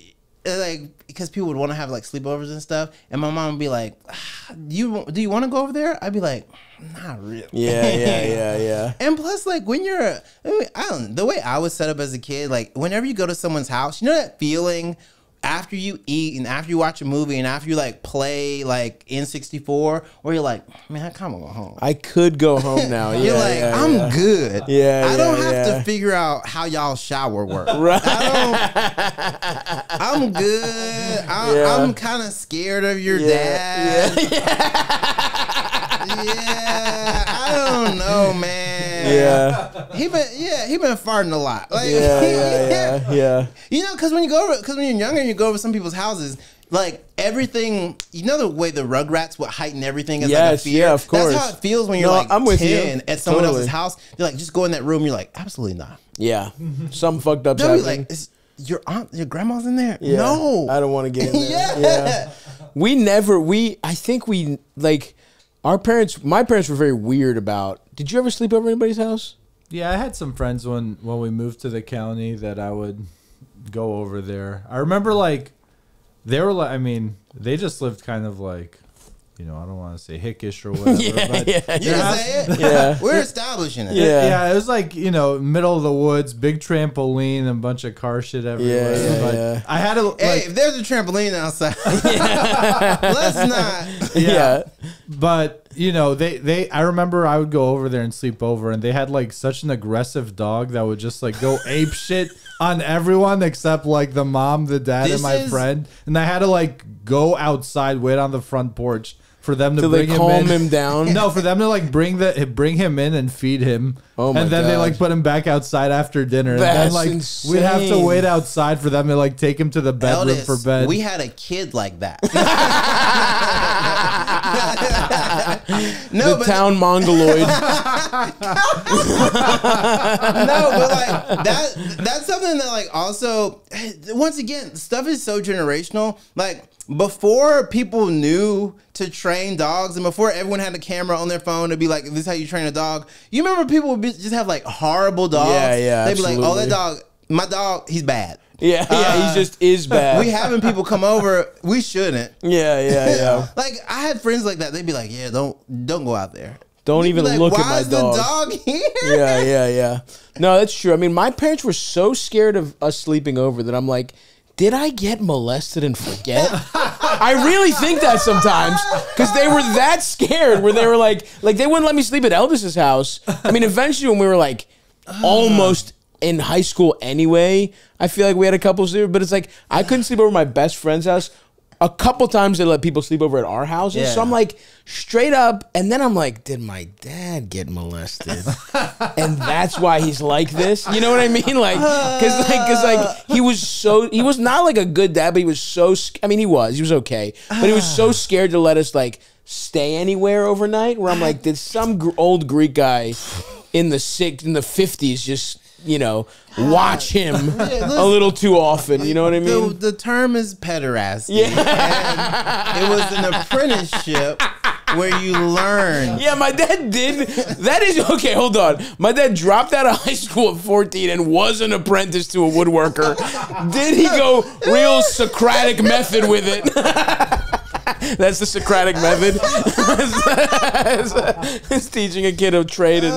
because people would want to have like sleepovers and stuff, and my mom would be like, do you want to go over there? I'd be like, not really. Yeah. And plus, like when you're, the way I was set up as a kid, like whenever you go to someone's house, you know that feeling after you eat and after you watch a movie and after you like play like N64, where you're like, man, I kind of want to go home. I could go home now. You're like, I'm good. I don't have to to figure out how y'all shower work. Right. I'm good. I'm kind of scared of your dad. I don't know, man. He been farting a lot. Like, You know, because when you're younger and you go over some people's houses, like everything, you know the way the Rugrats would heighten everything as like a fear? Yeah, of course. That's how it feels when you're I'm with 10 you. at someone else's house. You're like, just go in that room. You're like, absolutely not. Yeah. Something fucked up's They'll be happening. like, is your grandma's in there? Yeah. No. I don't want to get in there. I think my parents were very weird about, did you ever sleep over anybody's house? Yeah, I had some friends when we moved to the county that I would go over there. I remember like, they were like, I mean, they just lived kind of like, you know, I don't want to say hickish or whatever. You can say it. We're establishing it. Yeah, it was like, you know, middle of the woods, big trampoline, and a bunch of car shit everywhere. I had a if there's a trampoline outside, let's not. But you know, I remember I would go over there and sleep over, and they had like such an aggressive dog that would just like go ape shit on everyone except like the mom, the dad, and my friend. And I had to like go outside, wait on the front porch for them to bring him down. No, for them to like bring him in and feed him. Oh my and then God. they like put him back outside after dinner. That's and then like insane. we'd have to wait outside for them to like take him to the bedroom for bed. We had a kid like that. Town mongoloid. but like that's something that like also once again stuff is so generational. Like before people knew to train dogs and before everyone had a camera on their phone to be like, this is how you train a dog. You remember people would just have like horrible dogs. Yeah, they'd be absolutely. like, oh, that dog, my dog, he's bad. Yeah, he just is bad. We having people come over, we shouldn't. Yeah. Like I had friends like that. They'd be like, yeah, don't go out there. Don't even like, look at why my is dog. the dog here? Yeah. No, that's true. I mean, my parents were so scared of us sleeping over that I'm like, did I get molested and forget? I really think that sometimes because they were that scared where they were like they wouldn't let me sleep at Elvis's house. I mean, eventually when we were like almost in high school anyway, I feel like we had a couple sleep, but it's like I couldn't sleep over my best friend's house. A couple times they let people sleep over at our houses. Yeah. So I'm like straight up. And then I'm like, did my dad get molested? And that's why he's like this. You know what I mean? Like, cause he was not like a good dad, but he was so, I mean, he was okay. But he was so scared to let us like stay anywhere overnight where I'm like, did some old Greek guy in the 50s just, watch him a little too often. You know what I mean? The term is pederasty. Yeah. And it was an apprenticeship where you learn. Yeah, my dad did. That is, okay, hold on. My dad dropped out of high school at 14 and was an apprentice to a woodworker. Did he go real Socratic method with it? That's the Socratic method. It's teaching a kid a trade and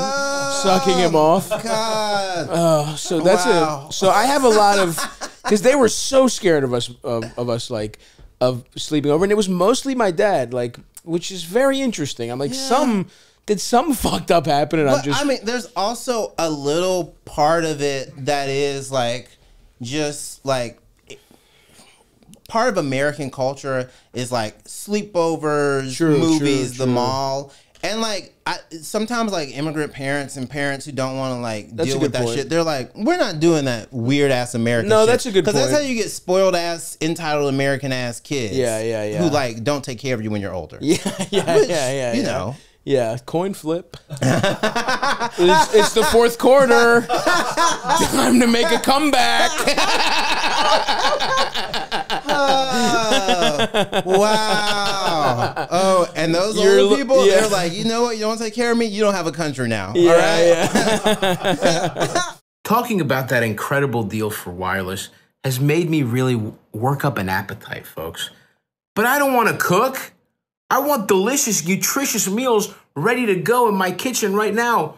sucking him off. God. So that's it. So I have a lot of, because they were so scared of us, of sleeping over, and it was mostly my dad, like, which is very interesting. I'm like, did some fucked up happen, and I'm just. I mean, there's also a little part of it that is like, just like. Part of American culture is like sleepovers, movies, the mall, and like sometimes like immigrant parents and parents who don't want to like deal with that shit. They're like, we're not doing that weird ass American. No, shit. that's a good point. Because that's how you get spoiled ass, entitled American ass kids. Yeah. Who like don't take care of you when you're older. Yeah. You know. Yeah, coin flip. It's the fourth quarter. Time to make a comeback. Wow. Oh, and those old people, they're like, you know what? You don't take care of me, you don't have a country now. Yeah. Talking about that incredible deal for wireless has made me really work up an appetite, folks. But I don't want to cook. I want delicious, nutritious meals ready to go in my kitchen right now.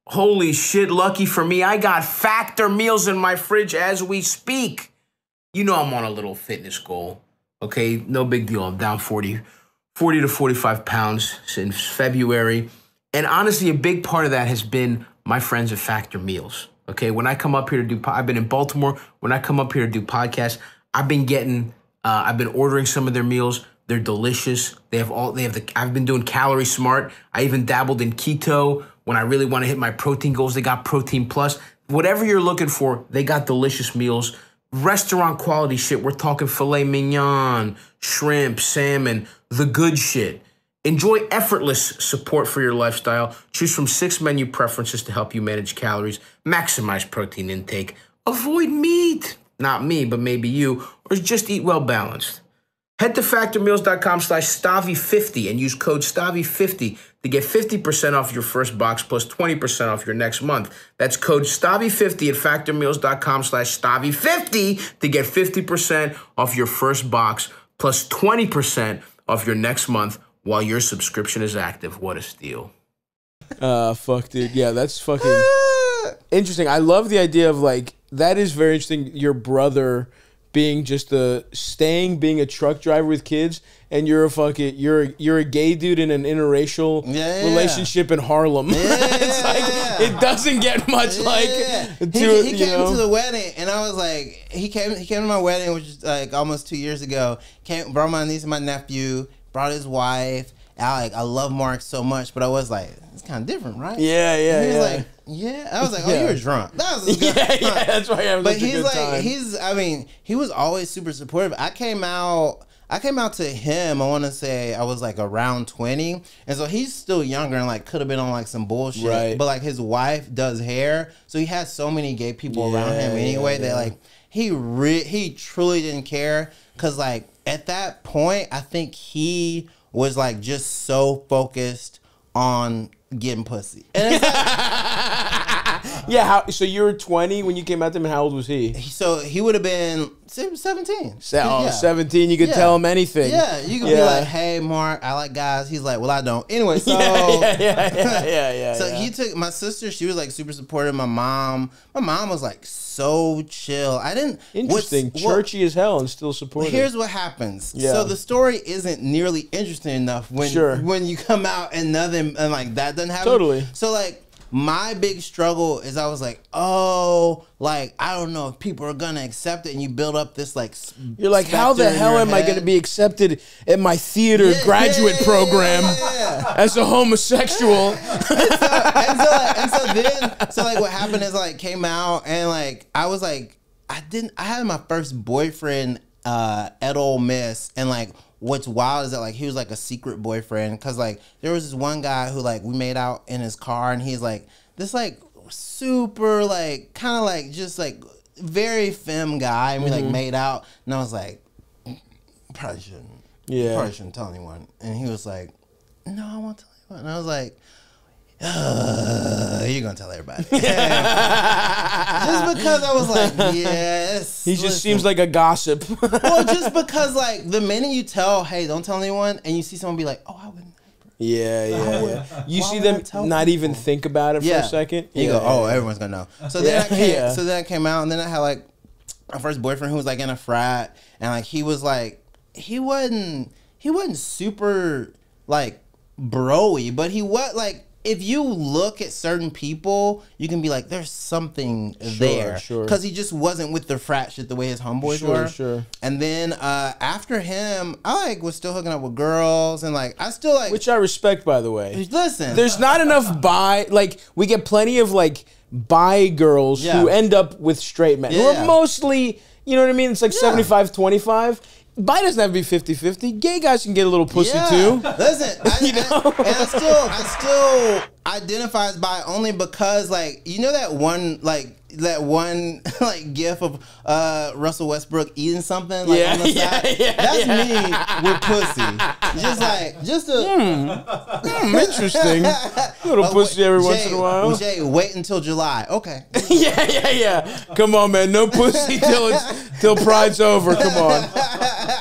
Holy shit, lucky for me, I got Factor meals in my fridge as we speak. You know I'm on a little fitness goal, okay? No big deal. I'm down 40 to 45 pounds since February. And honestly, a big part of that has been my friends at Factor Meals, okay? When I come up here to do, I've been in Baltimore. When I come up here to do podcasts, I've been ordering some of their meals. They're delicious. I've been doing Calorie Smart. I even dabbled in keto. When I really want to hit my protein goals, they got Protein Plus. Whatever you're looking for, they got delicious meals. Restaurant quality shit. We're talking filet mignon, shrimp, salmon, the good shit. Enjoy effortless support for your lifestyle. Choose from 6 menu preferences to help you manage calories, maximize protein intake, avoid meat. Not me, but maybe you, or just eat well balanced. Head to factormeals.com/Stavvy50 and use code Stavvy50 to get 50% off your first box plus 20% off your next month. That's code Stavvy50 at factormeals.com/Stavvy50 to get 50% off your first box plus 20% off your next month while your subscription is active. What a steal. Fuck, dude. Yeah, that's fucking interesting. I love the idea of like, that is very interesting. Your brother being just being a truck driver with kids, and you're a gay dude in an interracial relationship in Harlem. It's like, it doesn't get much he came to the wedding, and I was like, he came to my wedding, which is like almost 2 years ago. Brought my niece and my nephew, brought his wife. I love Mark so much, but I was like, it's kind of different, right? Yeah. And he was like, yeah. I was like, oh, you were drunk. That was a good yeah, that's why I was. But he's like, he was always super supportive. I came out I came out to him, I want to say I was like around 20. And so he's still younger and like could have been on like some bullshit. Right. But like his wife does hair. So he has so many gay people around him anyway that like he truly didn't care. Cause like at that point, I think he was like just so focused on getting pussy. And it's like, yeah, so you were 20 when you came out to him, and how old was he? so he would have been 17. Oh, 17, you could tell him anything. Yeah, you could be like, hey, Mark, I like guys. He's like, well, I don't. Anyway, so... So he took... My sister, she was like super supportive. My mom was like so chill. I didn't... Interesting. Churchy as hell and still supportive. Here's what happens. Yeah. So the story isn't nearly interesting enough when you come out and nothing... And like that doesn't happen. Totally. So like... My big struggle is I was like, oh, like, I don't know if people are going to accept it. And you build up this, like, you're like, how the hell am I going to be accepted at my theater graduate program as a homosexual? So what happened is, like, came out and, like, I was like, I had my first boyfriend at Ole Miss, and, like, what's wild is that like he was like a secret boyfriend, because like there was this one guy who like we made out in his car, and he's like this like super like kind of like just like very femme guy, and we like made out, and I was like, probably shouldn't tell anyone. And he was like, no, I won't tell anyone. And I was like, you're gonna tell everybody. Just because I was like, yes. He just seems like a gossip. Well, just because like the minute you tell, hey, don't tell anyone, and you see someone be like, oh, I wouldn't. Yeah. You see them not even think about it for a second. You go, oh, everyone's gonna know. So then I came out, and then I had like my first boyfriend who was like in a frat, and like he was like he wasn't super like bro-y, but he was like, if you look at certain people, you can be like, there's something there. Sure. Because he just wasn't with the frat shit the way his homeboys were. Sure. And then after him, I like was still hooking up with girls, and like I still like, which I respect, by the way. Listen, there's not enough bi, like we get plenty of like bi girls who end up with straight men who are mostly, you know what I mean? It's like 75-25. Bi doesn't have to be 50-50. Gay guys can get a little pussy too. Listen, I still identify as bi only because like, you know that one like gif of Russell Westbrook eating something like on the side? That's me with pussy. Just interesting. Little pussy every once in a while. Jay, wait until July. Okay. Yeah. Come on, man. No pussy till Pride's over. Come on.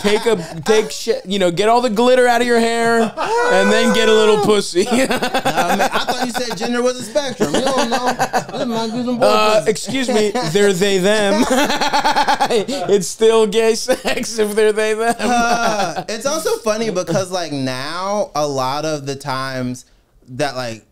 Take shit, get all the glitter out of your hair and then get a little pussy. Man, I thought you said gender was a spectrum. You don't know. Excuse me, they're they them. It's still gay sex if they're they them. It's also funny because like now a lot of the times that like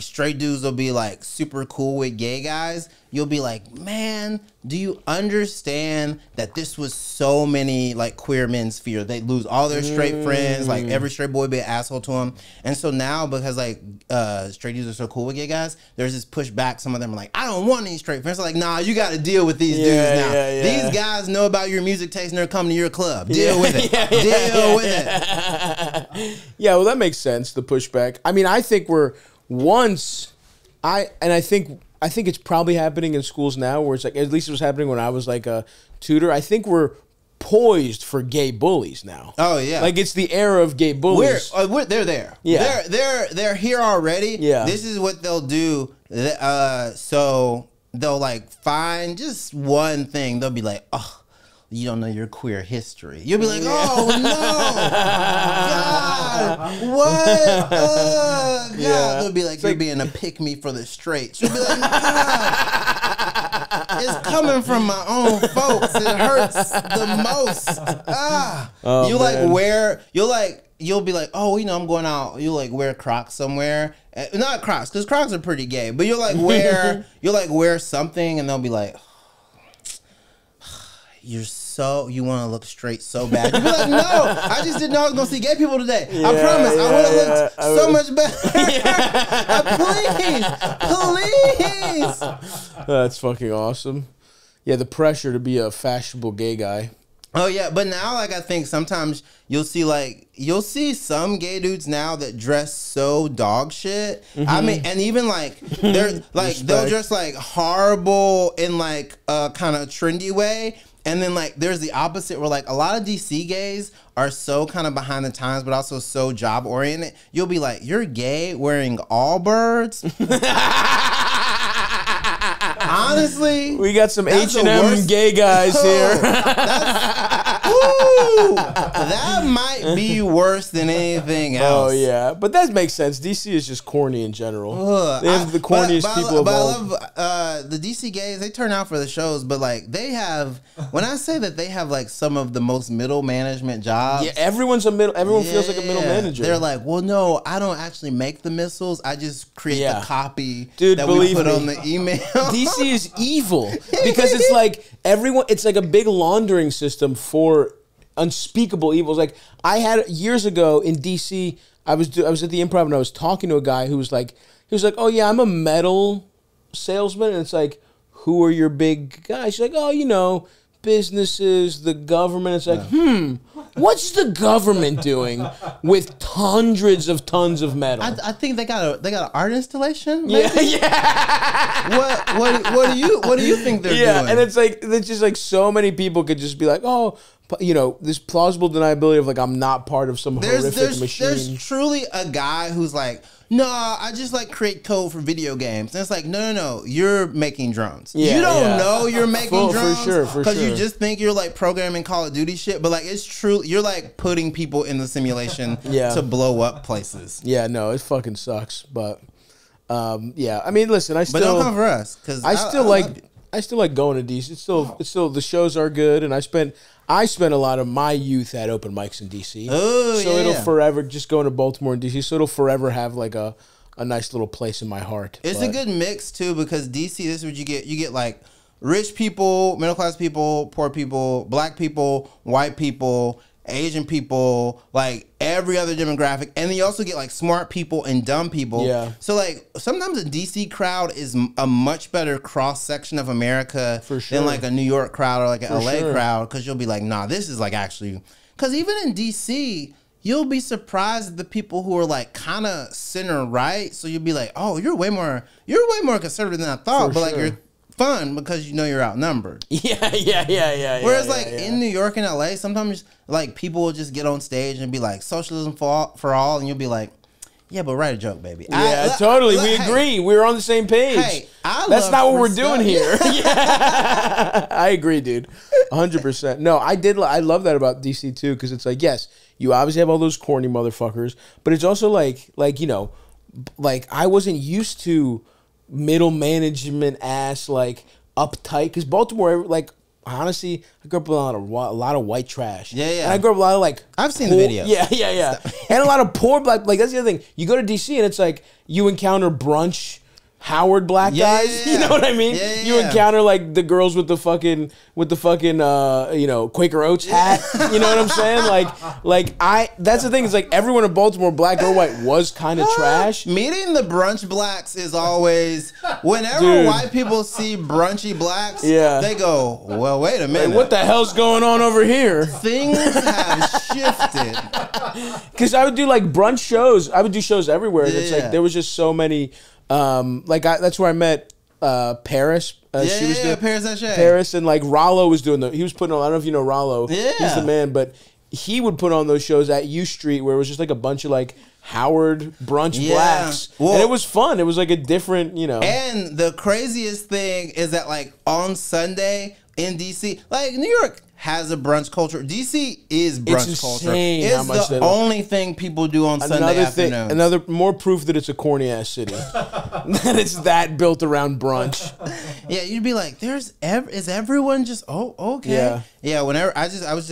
straight dudes will be like super cool with gay guys, you'll be like, man, do you understand that this was so many like queer men's fear? They lose all their straight friends, like every straight boy would be an asshole to them. And so now, because like straight dudes are so cool with gay guys, there's this pushback. Some of them are like, I don't want any straight friends. They're like, nah, you got to deal with these dudes now. These guys know about your music taste and they're coming to your club. Deal with it. Deal with it. Yeah, well, that makes sense, the pushback. I mean, I think I think it's probably happening in schools now, where it's like, at least it was happening when I was like a tutor. I think we're poised for gay bullies now. Oh yeah, like it's the era of gay bullies. They're there. Yeah, they're here already. Yeah, this is what they'll do. So they'll like find just one thing. They'll be like, oh, you don't know your queer history. You'll be like, oh no, God, what? God. They'll be like, you're being a pick me for the straight. You'll be like, God, it's coming from my own folks. It hurts the most. You'll be like, oh, I'm going out. You'll like wear Crocs somewhere. Not Crocs, because Crocs are pretty gay. But you'll like wear something, and they'll be like, you want to look straight so bad. You'd be like, no, I just didn't know I was going to see gay people today. I promise. I would have looked so much better. Please. That's fucking awesome. Yeah, the pressure to be a fashionable gay guy. Oh yeah, but now like I think sometimes you'll see some gay dudes now that dress so dog shit. I mean, and even like they're like they'll dress like horrible in like a kind of trendy way. And then like there's the opposite where like a lot of DC gays are so kind of behind the times, but also so job oriented. You'll be like, you're gay wearing Allbirds. Honestly, we got some H&M gay guys here. That might be worse than anything else. Oh yeah, but that makes sense. DC is just corny in general. They have the corniest people of all. But I love the DC gays. They turn out for the shows, but like they have. When I say that they have like some of the most middle management jobs. Yeah, everyone's a middle. Everyone feels like a middle manager. They're like, well, no, I don't actually make the missiles. I just create the copy that we put on the email. DC is evil because it's like everyone. It's like a big laundering system for unspeakable evils. Like I had years ago in DC, I was at the Improv and I was talking to a guy who was like, oh yeah, I'm a metal salesman, and it's like, who are your big guys? She's like, oh, you know, businesses, the government. It's like, what's the government doing with hundreds of tons of metal? I think they got an art installation. Maybe? Yeah. What do you think they're doing? Yeah, and it's like it's just like so many people could just be like, oh, you know, this plausible deniability of like I'm not part of some horrific machine. There's truly a guy who's like, no, I just like create code for video games. And it's like, no, you're making drones. Yeah, you don't know you're making drones for sure, because you just think you're like programming Call of Duty shit. But like it's true, you're like putting people in the simulation to blow up places. Yeah, no, it fucking sucks. But yeah, I mean, listen, but don't come for us because I still like going to DC. It's still the shows are good, and I spent a lot of my youth at open mics in DC. Oh, so it'll forever, just going to Baltimore and DC, so it'll forever have like a nice little place in my heart. It's a good mix too, because DC, this is what you get. You get like rich people, middle class people, poor people, black people, white people, Asian people, like every other demographic. And then you also get like smart people and dumb people. Yeah. So like sometimes a DC crowd is a much better cross section of America than like a New York crowd or like an LA crowd. Because you'll be like, nah, this is like actually. Because even in DC, you'll be surprised at the people who are like kind of center right. So you'll be like, oh, you're way more conservative than I thought. But like you're fun because you know you're outnumbered. Yeah. Whereas like in New York and LA, sometimes like people will just get on stage and be like socialism for all, and you'll be like, yeah, but write a joke, baby. Yeah, totally. We agree. We're on the same page. Hey, that's not what we're doing here. Yeah, I agree, dude. 100%. No, I love that about DC too, because it's like, yes, you obviously have all those corny motherfuckers, but it's also like you know, like I wasn't used to middle management ass like uptight, because Baltimore, like honestly, I grew up with a lot of white trash. Yeah. And I grew up with a lot of like I've seen the videos. Yeah. And a lot of poor black. Like that's the other thing. You go to DC and it's like you encounter brunch Howard black guys. You know what I mean? You encounter like the girls with the fucking you know, Quaker Oats hat. You know what I'm saying? Like that's the thing, is like everyone in Baltimore, black or white, was kind of trash. Meeting the brunch blacks is always, whenever white people see brunchy blacks, they go, well, wait a minute. Like, what the hell's going on over here? Things have shifted. Because I would do like brunch shows. I would do shows everywhere. And it's like there was just so many. That's where I met Paris. She was doing Paris, and like Rollo was doing he was putting on. I don't know if you know Rollo. Yeah, he's the man. But he would put on those shows at U Street where it was just like a bunch of like Howard brunch blacks, and it was fun. It was like a different, you know. And the craziest thing is that like on Sunday in DC, like New York has a brunch culture. DC is brunch culture. It's the only thing people do on Sunday afternoons. Another more proof that it's a corny ass city. That it's that built around brunch. Yeah, you'd be like, is everyone just okay? Yeah. Whenever I was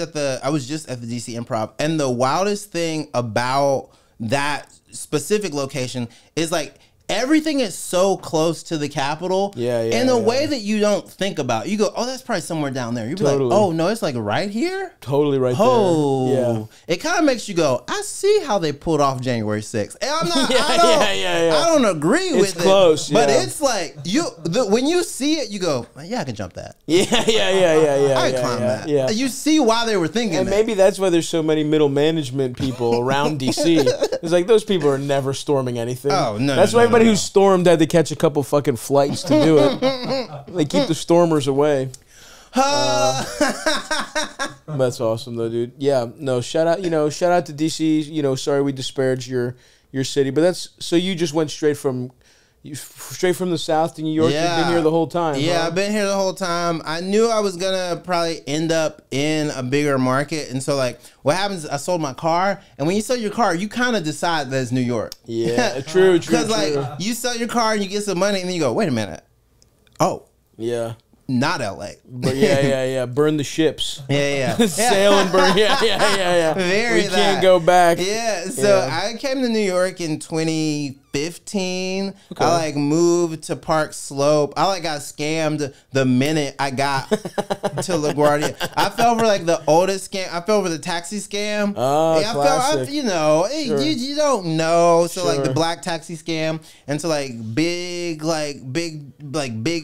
just at the DC Improv, and the wildest thing about that specific location is like everything is so close to the Capitol. In a way that you don't think about. You go, oh, that's probably somewhere down there. You'd be like, oh, no, it's like right here? Totally right there. Yeah. It kind of makes you go, I see how they pulled off January 6th. And I'm not, I don't agree with it. Close, but it's like, when you see it, you go, yeah, I can jump that. Yeah. I can climb that. Yeah. You see why they were thinking and that. Maybe that's why there's so many middle management people around DC. It's like those people are never storming anything. Oh, no. That's why everybody who stormed had to catch a couple fucking flights to do it. They keep the stormers away. That's awesome though, dude. Yeah, no, shout out to DC. Sorry we disparaged your city, but that's so you just went straight from the South to New York. You've been here the whole time. Yeah, I've been here the whole time. I knew I was gonna probably end up in a bigger market, and so like what happens is I sold my car, and when you sell your car, you kind of decide that it's New York. Yeah, true. Because like you sell your car and you get some money, and then you go, wait a minute, oh yeah. Not LA. But yeah. Burn the ships. Yeah. Sail and burn. Yeah. We can't go back. Yeah. So I came to New York in 2015. Okay. I like moved to Park Slope. I like got scammed the minute I got to LaGuardia. I fell for like the oldest scam. I fell for the taxi scam. Oh, classic. You don't know. So like the black taxi scam, and so like big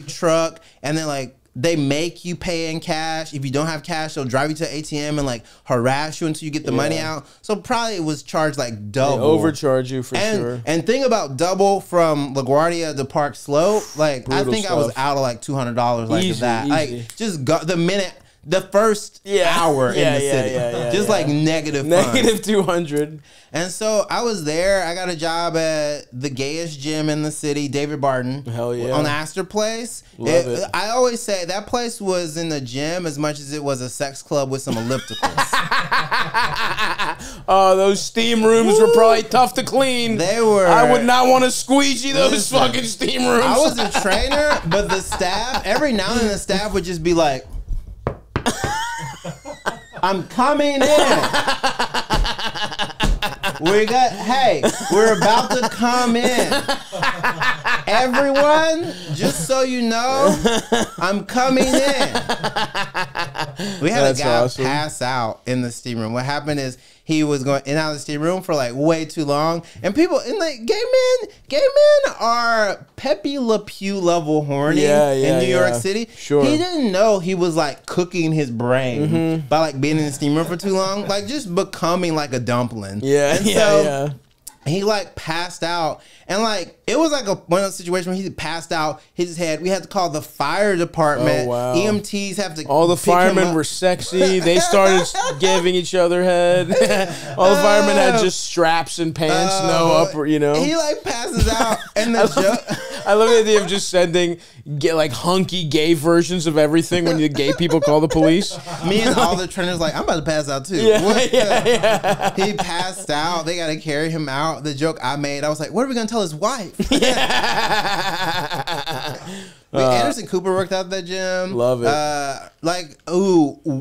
truck, and then like they make you pay in cash. If you don't have cash, they'll drive you to an ATM and like harass you until you get the money out. So probably it was charged like double. They overcharge you for sure. And thing about double from LaGuardia to Park Slope, like brutal I think stuff. I was out of like $200 like that. Easy. Like just got the minute. The first hour in the city. Just like negative funds. 200. And so I was there. I got a job at the gayest gym in the city, David Barton. Hell yeah. On Astor Place. Love it. I always say that place was in the gym as much as it was a sex club with some ellipticals. Oh, those steam rooms were probably tough to clean. They were. I would not want to squeegee those fucking steam rooms. I was a trainer, but the staff, every now and then the staff would just be like, I'm coming in. We're about to come in. Everyone, just so you know, I'm coming in. We had a guy pass out in the steam room. What happened is he was going in and out of the steam room for like way too long. And people, and like gay men are Pepe Le Pew level horny in New York City. Sure. He didn't know he was like cooking his brain by like being in the steam room for too long. Like just becoming like a dumpling. He like passed out, and like it was like one of those situations where he passed out, hit his head. We had to call the fire department. Oh, wow. EMTs have to. All the firemen were sexy. They started giving each other head. All the firemen had just straps and pants, no upper. He like passes out, and I love the idea of just sending like hunky gay versions of everything when the gay people call the police. Me and all the trainers like, I'm about to pass out too. He passed out. They got to carry him out. The joke I made, I was like, what are we going to tell his wife? Anderson Cooper worked out at that gym. Love it.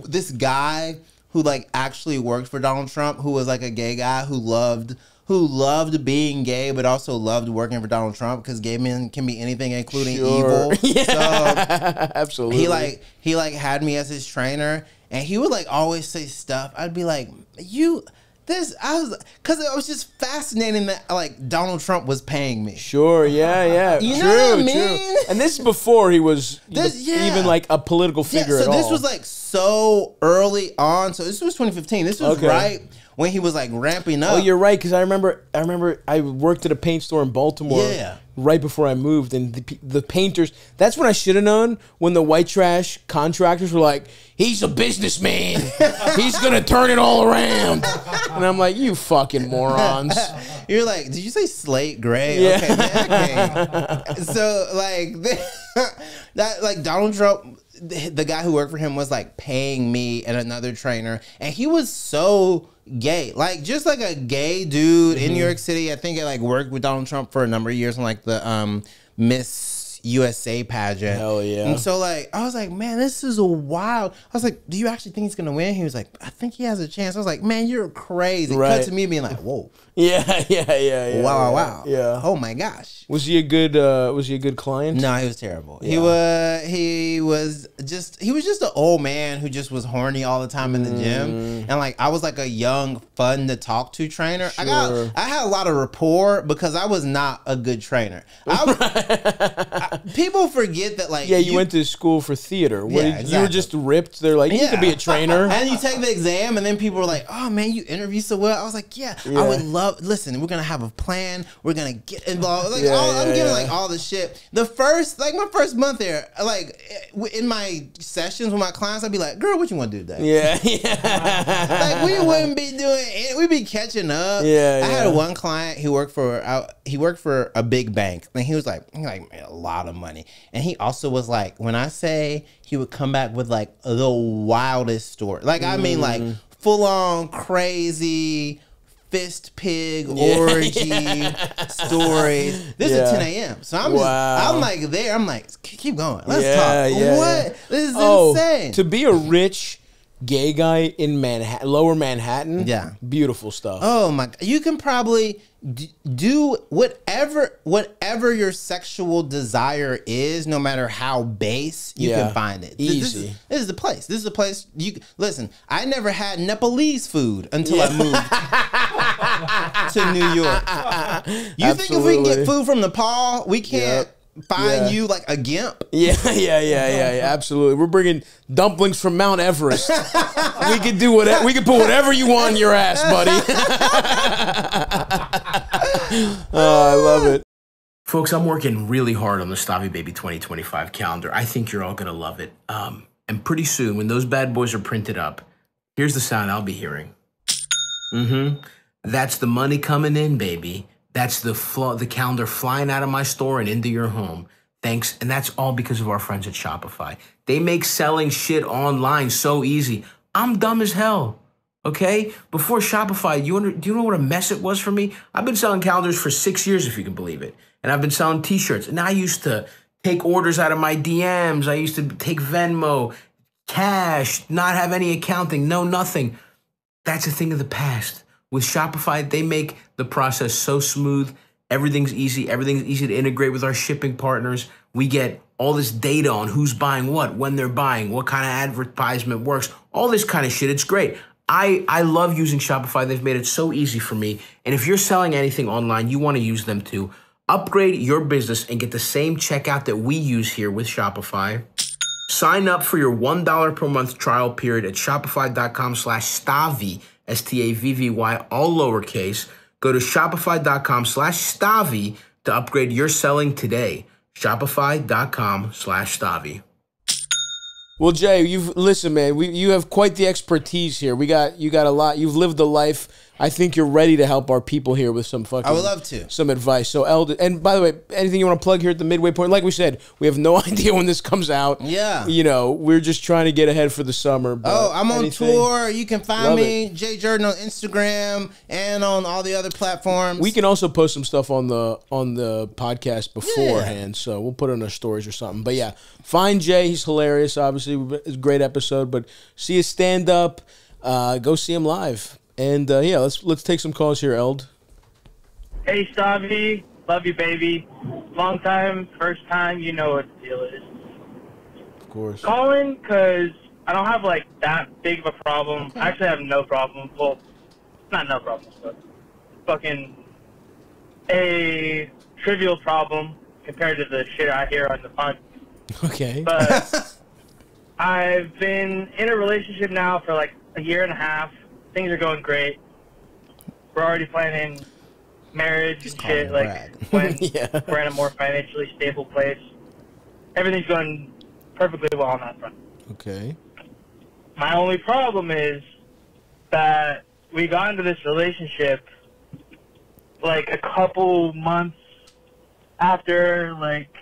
This guy who like actually worked for Donald Trump, who was like a gay guy who loved being gay, but also loved working for Donald Trump because gay men can be anything, including evil. So absolutely. He had me as his trainer, and he would like always say stuff. I'd be like, because it was just fascinating that like Donald Trump was paying me. Sure, yeah. You know what I mean? True. And this is before he was even like a political figure at all. So this was like so early on. So this was 2015. This was right when he was like ramping up. Oh, you're right, because I remember I worked at a paint store in Baltimore. Yeah. Right before I moved, and the painters, that's when I should have known, when the white trash contractors were like, he's a businessman. He's going to turn it all around. And I'm like, you fucking morons. You're like, did you say slate gray? Yeah. Okay, man, okay. So like, that like Donald Trump, the guy who worked for him was like paying me and another trainer, and he was so gay, like just like a gay dude in New York City. I think I like worked with Donald Trump for a number of years on like the Miss Miss USA pageant. Hell yeah. And so like I was like, man, this is a wild. I was like, do you actually think he's gonna win? He was like, I think he has a chance. I was like, man, you're crazy. Right. Cut to me being like, whoa. Yeah. Wow. Yeah. Oh my gosh. Was he a good client? No, he was terrible. Yeah. He was just an old man who just was horny all the time in the gym. And like I was like a young, fun to talk to trainer. Sure. I had a lot of rapport because I was not a good trainer. People forget that like you went to school for theater. Exactly. You were just ripped. They're like, you could be a trainer. And you take the exam and then people were like, oh man, you interview so well. I was like, yeah. I would love, listen, we're gonna have a plan, we're gonna get involved, like I'm giving like all the shit. My first month there, like in my sessions with my clients, I'd be like, girl, what you want to do today? Like we wouldn't be doing it, we'd be catching up. I had one client who worked for a big bank, and he was like made a lot of money, and he also was like, when I say he would come back with like the wildest story, like I mean like full on crazy fist pig orgy stories. This is 10 a.m. So I'm like there. I'm like, keep going. Let's talk. What? This is insane. To be a rich gay guy in Manhattan, Lower Manhattan. Beautiful stuff. Oh my! You can probably do whatever your sexual desire is, no matter how base. You can find it. Easy. This is the place. This is the place. You listen. I never had Nepalese food until I moved to New York. You think if we can get food from Nepal, we can't find you like a gimp? Yeah. Absolutely. We're bringing dumplings from Mount Everest. We could do whatever. We could put whatever you want in your ass, buddy. I love it. Folks, I'm working really hard on the Stavvy Baby 2025 calendar. I think you're all going to love it. And pretty soon, when those bad boys are printed up, here's the sound I'll be hearing. That's the money coming in, baby. That's the calendar flying out of my store and into your home. Thanks. And that's all because of our friends at Shopify. They make selling shit online so easy. I'm dumb as hell. Okay? Before Shopify, do you know what a mess it was for me? I've been selling calendars for 6 years, if you can believe it. And I've been selling t-shirts. And I used to take orders out of my DMs. I used to take Venmo, cash, not have any accounting, no nothing. That's a thing of the past. With Shopify, they make the process so smooth. Everything's easy. Everything's easy to integrate with our shipping partners. We get all this data on who's buying what, when they're buying, what kind of advertisement works, all this kind of shit. It's great. I love using Shopify. They've made it so easy for me. And if you're selling anything online, you want to use them too. Upgrade your business and get the same checkout that we use here with Shopify. Sign up for your $1 per month trial period at shopify.com/Stavvy. Stavvy, all lowercase. Go to shopify.com/Stavvy to upgrade your selling today. Shopify.com/Stavvy. Well, Jay, listen, man. You have quite the expertise here. You got a lot. You've lived a life. I think you're ready to help our people here with some fucking. I would love to. Some advice. So, and by the way, anything you want to plug here at the midway point? Like we said, we have no idea when this comes out. Yeah. You know, we're just trying to get ahead for the summer. I'm on tour. You can find me, Jay Jurden, on Instagram and on all the other platforms. We can also post some stuff on the podcast beforehand, so we'll put it on our stories or something. But yeah, find Jay. He's hilarious. Obviously, it's a great episode. But see his stand up. Go see him live. And yeah, let's take some calls here, Eld. Hey, Stavvy. Love you, baby. Long time, first time, you know what the deal is. Of course. Calling because I don't have, like, that big of a problem. I actually have no problem. Well, not no problems, but fucking a trivial problem compared to the shit I hear on the pod. Okay. But I've been in a relationship now for, like, a year and a half. Things are going great. We're already planning marriage and shit, like when we're in a more financially stable place. Everything's going perfectly well on that front. Okay. My only problem is that we got into this relationship like a couple months after, like,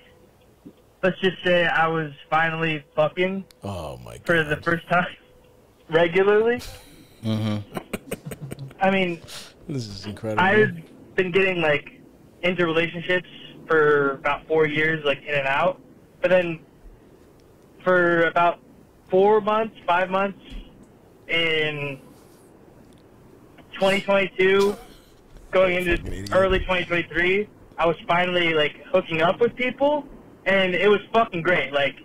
let's just say I was finally fucking for the first time regularly. Mm-hmm. I mean, this is incredible. I've been getting, like, into relationships for about 4 years, like in and out. But then for about 5 months in 2022, going into early 2023, I was finally like hooking up with people, and it was fucking great. Like,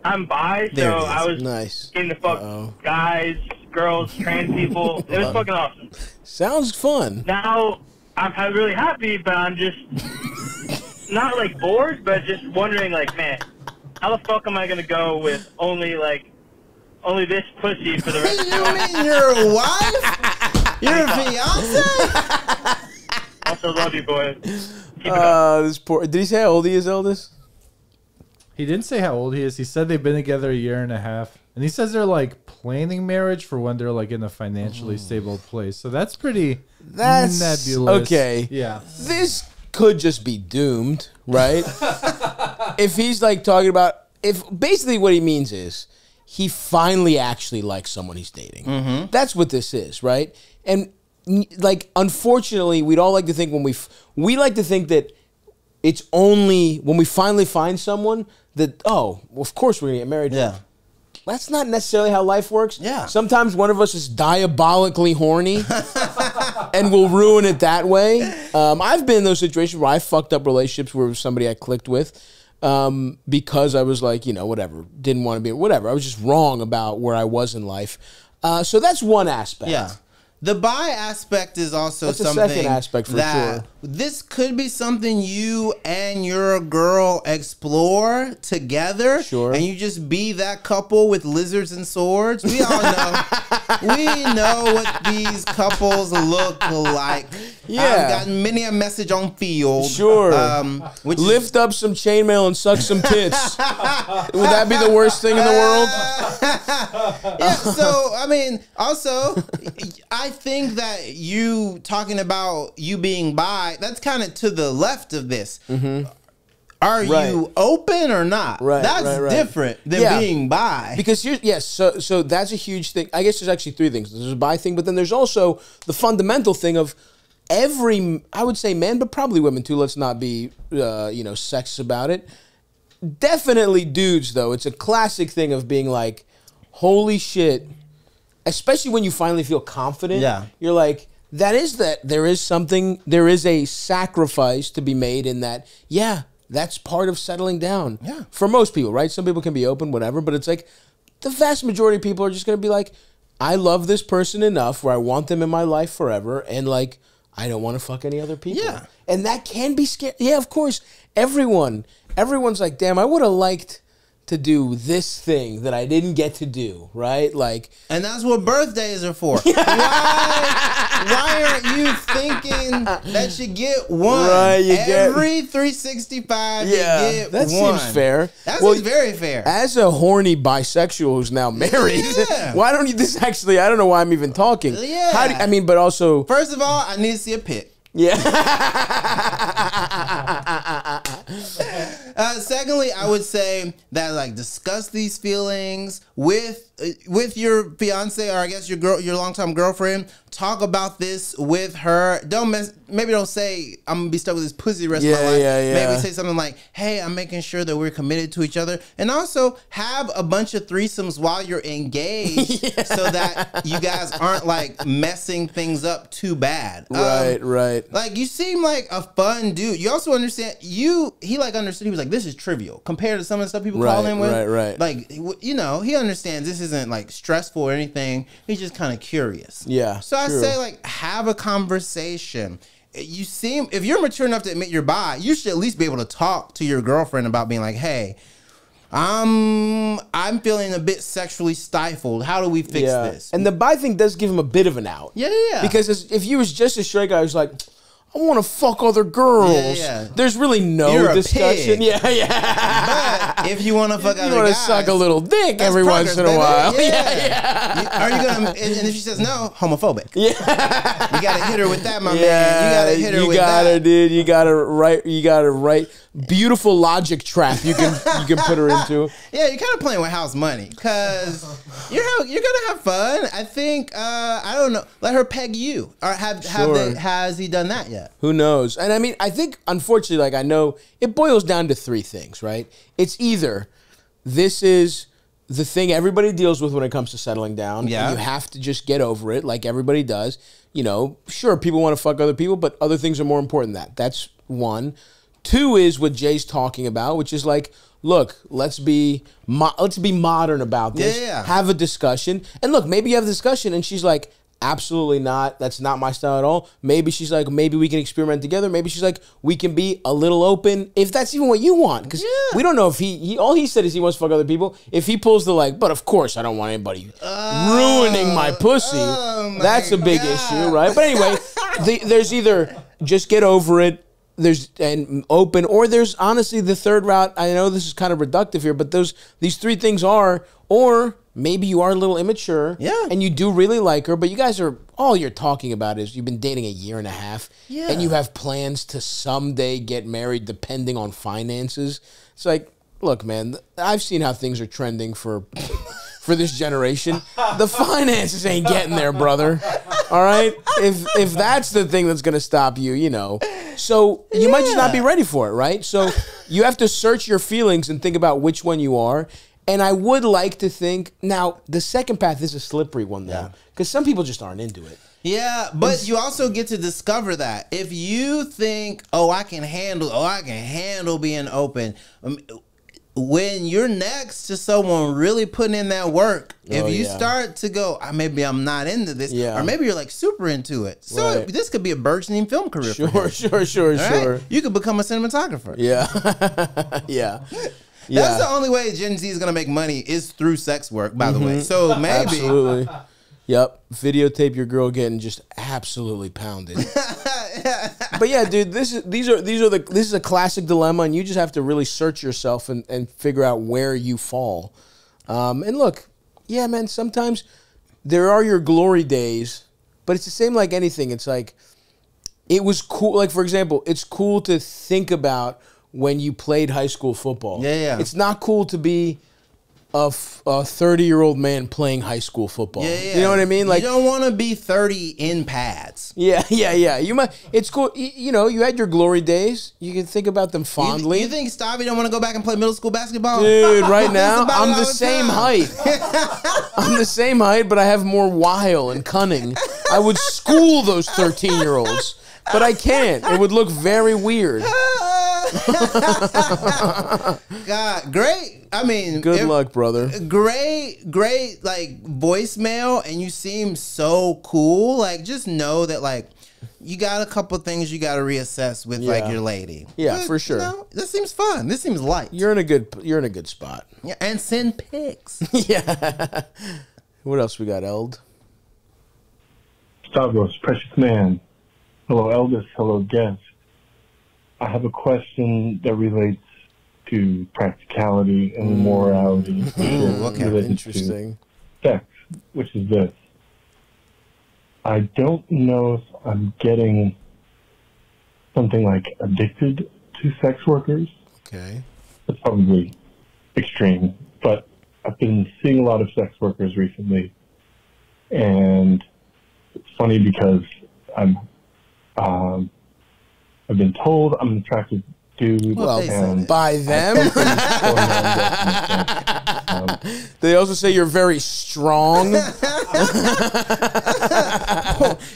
I'm bi, so I was getting to fuck guys, girls, trans people. It was fucking awesome. Sounds fun. Now I'm really happy, but I'm just not like bored, but just wondering, like, man, how the fuck am I gonna go with only this pussy for the rest of my life? You mean your wife? Your fiance? Also love you, boys. Keep it up. This poor. Did he say how old he is, Eldest? He didn't say how old he is. He said they've been together 1.5 years. And he says they're like planning marriage for when they're like in a financially stable place. So that's pretty nebulous. Okay. Yeah. This could just be doomed, right? If he's like talking about, if basically what he means is he finally actually likes someone he's dating. Mm-hmm. That's what this is, right? And like, unfortunately, we'd all like to think we like to think that it's only when we finally find someone that, oh, well, of course we're gonna get married. Yeah. That's not necessarily how life works. Yeah. Sometimes one of us is diabolically horny and we'll ruin it that way. I've been in those situations where I fucked up relationships where it was somebody I clicked with because I was like, you know, whatever, didn't want to be, whatever. I was just wrong about where I was in life. So that's one aspect. Yeah. The bi aspect is also That's something a second aspect for sure. This could be something you and your girl explore together. Sure. And you just be that couple with lizards and swords. We all know. We know what these couples look like. Yeah. I've gotten many a message on Field. Sure. Lift up some chainmail and suck some tits. Would that be the worst thing in the world? Yeah, so, I mean, also, I think that you talking about you being bi, that's kind of to the left of this. Mm-hmm. Are you open or not? Right, that's different than being bi. Because here's, so that's a huge thing. I guess there's actually three things. There's a bi thing, but then there's also the fundamental thing of every, I would say men, but probably women too. Let's not be, sexist about it. Definitely dudes, though. It's a classic thing of being like, holy shit. Especially when you finally feel confident. Yeah. You're like, there is a sacrifice to be made in that, that's part of settling down. Yeah. For most people, right? Some people can be open, whatever, but it's like the vast majority of people are just going to be like, I love this person enough where I want them in my life forever, and like, I don't want to fuck any other people. Yeah. And that can be scary. Yeah, of course. Everyone's like, damn, I would have liked to do this thing that I didn't get to do, right? Like, and that's what birthdays are for. Why aren't you thinking that you get one? Right, every 365 you get that one. Seems fair. That seems very fair. As a horny bisexual who's now married, why don't you this actually, I don't know why I'm even talking. Yeah. But also, first of all, I need to see a pic. Yeah. Secondly, I would say that like discuss these feelings with your fiance, or I guess your longtime girlfriend. Talk about this with her. Maybe don't say I'm gonna be stuck with this pussy the rest of my life. Maybe say something like, "Hey, I'm making sure that we're committed to each other," and also have a bunch of threesomes while you're engaged, so that you guys aren't like messing things up too bad. Right. Like, you seem like a fun dude. You also understand. He like understood. He was like, this is trivial compared to some of the stuff people call him with. Right. Like, he understands this isn't like stressful or anything. He's just kind of curious. Yeah. So I say, like, have a conversation. You seem, if you're mature enough to admit you're bi, you should at least be able to talk to your girlfriend about being like, hey, I'm feeling a bit sexually stifled. How do we fix this? And the bi thing does give him a bit of an out. Yeah. Because if you was just a straight guy who's like, I want to fuck other girls. There's really no discussion. But if you want to fuck other guys, you want to suck a little dick every once in a while. Yeah. Are you gonna? And if she says no, homophobic. Yeah. You gotta hit her with that, my man. You gotta hit her with that. You gotta, dude. You gotta write. Beautiful logic trap you can put her into. Yeah, you're kind of playing with house money because you're gonna have fun. I think I don't know. Let her peg you, or has he done that yet? Who knows? And I mean, I think unfortunately, like I know it boils down to three things, right? It's either this is the thing everybody deals with when it comes to settling down. Yeah, and you have to just get over it, like everybody does. You know, sure, people want to fuck other people, but other things are more important than that. That's one. Two is what Jay's talking about, which is like, look, let's be modern about this. Yeah. Have a discussion. And look, maybe you have a discussion and she's like, absolutely not. That's not my style at all. Maybe she's like, maybe we can experiment together. Maybe she's like, we can be a little open if that's even what you want. Because we don't know if he all he said is he wants to fuck other people. If he pulls the like, but of course I don't want anybody ruining my pussy. That's a big issue, right? But anyway, there's either just get over it. There's and open, or there's honestly the third route. I know this is kind of reductive here, but these three things are, or maybe you are a little immature, and you do really like her, but you guys are all you're talking about is you've been dating a year and a half, and you have plans to someday get married, depending on finances. It's like, look, man, I've seen how things are trending for this generation. The finances ain't getting there, brother. All right, if that's the thing that's gonna stop you, you know. So you might just not be ready for it, right? So you have to search your feelings and think about which one you are. And I would like to think, now, the second path is a slippery one, though, because some people just aren't into it. Yeah, but you also get to discover that. If you think, I can handle being open, when you're next to someone really putting in that work, if you start to go, maybe I'm not into this, or maybe you're like super into it. So this could be a burgeoning film career for him. Sure. Right? You could become a cinematographer. Yeah. That's the only way Gen Z is going to make money is through sex work, by the way. So maybe. Absolutely. Yep. Videotape your girl getting just absolutely pounded. But yeah, dude, this is a classic dilemma, and you just have to really search yourself and figure out where you fall. And look, yeah, man, sometimes there are your glory days, but it's the same like anything. It's like, it was cool. Like, for example, it's cool to think about when you played high school football. Yeah. It's not cool to be a 30-year-old man playing high school football. Yeah. You know what I mean? Like, you don't want to be 30 in pads. Yeah. You might. It's cool. You know, you had your glory days. You can think about them fondly. You think Stavvy don't want to go back and play middle school basketball? Dude, right now I'm the same height. I'm the same height, but I have more wile and cunning. I would school those 13-year-olds, but I can't. It would look very weird. God, great. I mean, good luck, brother. Great, like voicemail, and you seem so cool. Like, just know that, like, you got a couple things you got to reassess with, like, your lady. Yeah, for sure. You know, this seems fun. This seems light. You're in a good spot. Yeah, and send pics. Yeah. What else we got, Eld? Stavros, precious man. Hello, eldest. Hello, guest. I have a question that relates to practicality and morality. Okay, interesting. Sex, which is this. I don't know if I'm getting something like addicted to sex workers. Okay. That's probably extreme, but I've been seeing a lot of sex workers recently, and it's funny because I've been told I'm an attractive dude. Well, by them. They also say you're very strong.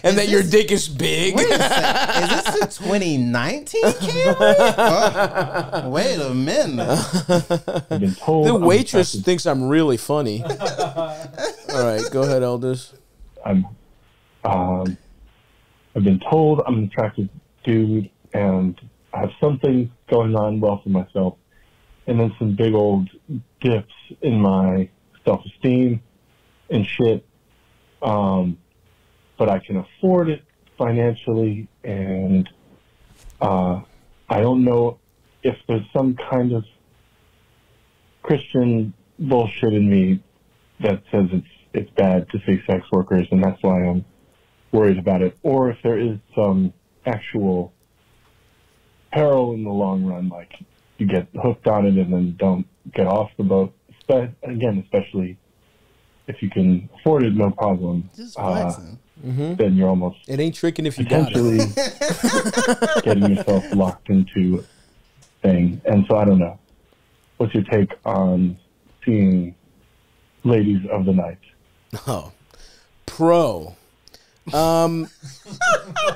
And that your dick is big. Wait a second. Is this a 2019 camera? Wait a minute. I've been told the waitress thinks I'm really funny. All right, go ahead, Elders. I've been told I'm an attractive dude, and I have something going on well for myself, and then some big old dips in my self-esteem and shit. But I can afford it financially, and I don't know if there's some kind of Christian bullshit in me that says it's bad to see sex workers, and that's why I'm worried about it. Or if there is some actual peril in the long run, like you get hooked on it and then don't get off the boat. But again, especially if you can afford it, no problem. Just flexing. Then you're almost it ain't tricking if you got it. Getting yourself locked into a thing. And so I don't know. What's your take on seeing ladies of the night? Oh, pro.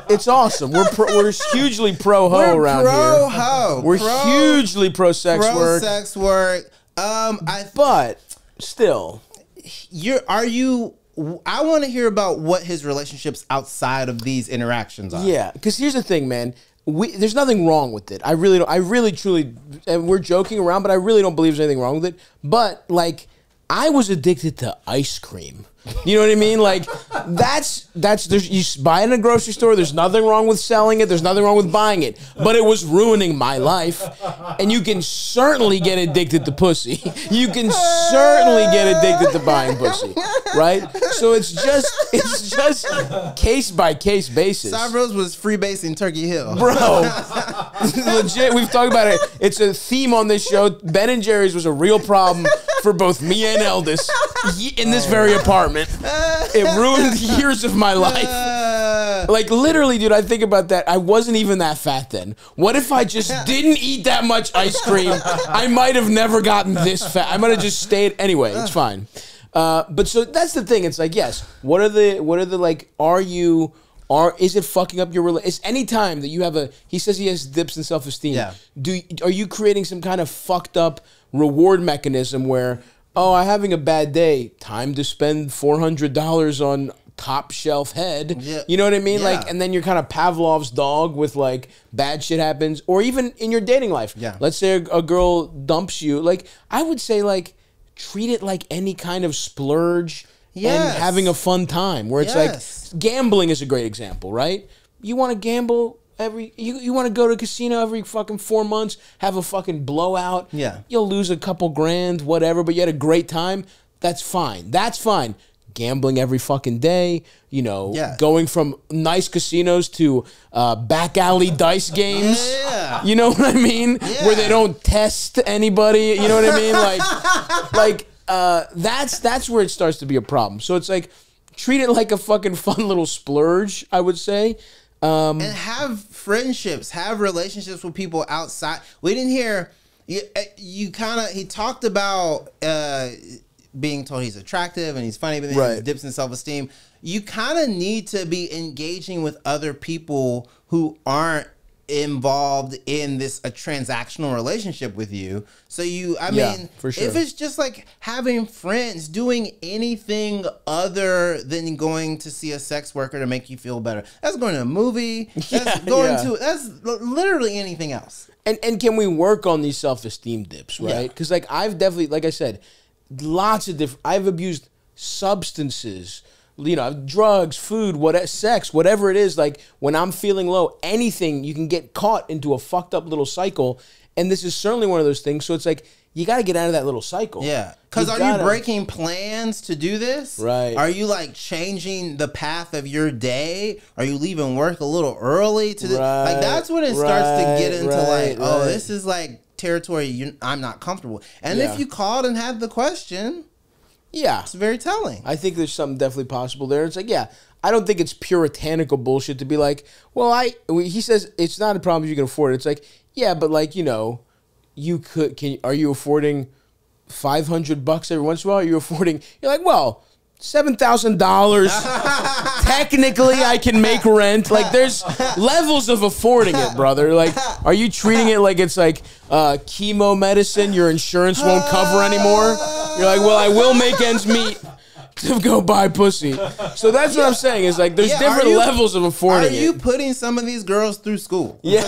It's awesome. We're hugely pro ho around pro here. Ho. We're hugely pro sex work. Sex work. But still, I want to hear about what his relationships outside of these interactions are. Yeah, because here's the thing, man. There's nothing wrong with it. I really, truly, and we're joking around, but I really don't believe there's anything wrong with it. But like, I was addicted to ice cream. You know what I mean? Like, you buy it in a grocery store. There's nothing wrong with selling it. There's nothing wrong with buying it. But it was ruining my life. And you can certainly get addicted to pussy. You can certainly get addicted to buying pussy, right? So it's just case by case basis. Stavros was freebasing Turkey Hill, bro. Legit, we've talked about it. It's a theme on this show. Ben and Jerry's was a real problem for both me and Eldest in this very apartment. It ruined years of my life. Like, literally, dude, I think about that. I wasn't even that fat then. What if I just didn't eat that much ice cream? I might have never gotten this fat. I might have just stayed. Anyway, it's fine. But so that's the thing. It's like, yes, what are the like, is it fucking up your relationship? It's any time that you have he says he has dips in self-esteem. Yeah. Are you creating some kind of fucked up reward mechanism where, oh, I'm having a bad day, time to spend $400 on top shelf head. Yeah. You know what I mean? Yeah. Like, and then you're kind of Pavlov's dog with like bad shit happens, or even in your dating life. Yeah. Let's say a girl dumps you. Like, I would say, like, treat it like any kind of splurge and having a fun time, where it's like, gambling is a great example, right? You want to gamble you want to go to a casino every fucking 4 months, have a fucking blowout. Yeah. You'll lose a couple grand, whatever, but you had a great time. That's fine. That's fine. Gambling every fucking day, going from nice casinos to back alley dice games. Yeah. You know what I mean? Yeah. Where they don't test anybody. You know what I mean? That's where it starts to be a problem. So it's like, treat it like a fucking fun little splurge, I would say. And have friendships, have relationships with people outside. We didn't hear he talked about being told he's attractive and he's funny, but then he dips in self-esteem. You kind of need to be engaging with other people who aren't involved in a transactional relationship with you. So I mean, for sure. If it's just like having friends, doing anything other than going to see a sex worker to make you feel better. That's going to a movie. That's that's literally anything else. And can we work on these self-esteem dips, right? Because like, I've definitely, like I said, lots of different, I've abused substances, drugs, food, sex, whatever it is. Like, when I'm feeling low, anything, you can get caught into a fucked up little cycle. And this is certainly one of those things. So it's like, you got to get out of that little cycle. Yeah. Because are you breaking plans to do this? Right. Are you like changing the path of your day? Are you leaving work a little early to like, that's when it starts to get into this is like territory I'm not comfortable. And if you called and had the question, it's very telling. I think there's something definitely possible there. It's like, I don't think it's puritanical bullshit to be like, well, he says it's not a problem if you can afford it. It's like, but like, you are you affording $500 every once in a while? Are you affording, you're like, well, $7,000. Technically, I can make rent. Like, there's levels of affording it, brother. Like, are you treating it like it's like chemo medicine your insurance won't cover anymore? You're like, well, I will make ends meet to go buy pussy. So that's what I'm saying. Is like, there's different levels of affording it. Are you putting some of these girls through school? Yeah.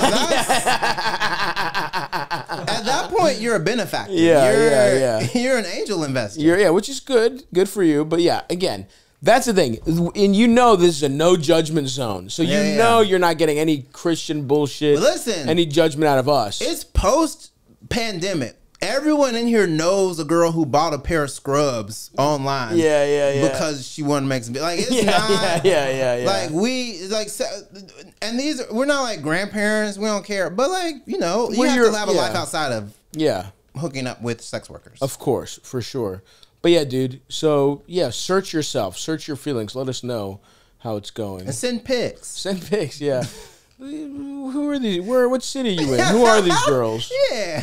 At that point, you're a benefactor. You're an angel investor. Which is good. Good for you. But again, that's the thing. And this is a no judgment zone. So you're not getting any Christian bullshit. But listen, any judgment out of us. It's post-pandemic. everyone in here knows a girl who bought a pair of scrubs online. Yeah. Because she wanted to make some. Like it's yeah. Like and these we're not like grandparents. We don't care. But like you have to have a life outside of hooking up with sex workers. Of course, for sure. But yeah, dude. So yeah, search yourself, search your feelings. Let us know how it's going. And send pics. Send pics. Yeah. Who are these? What city are you in? Who are these girls? Yeah.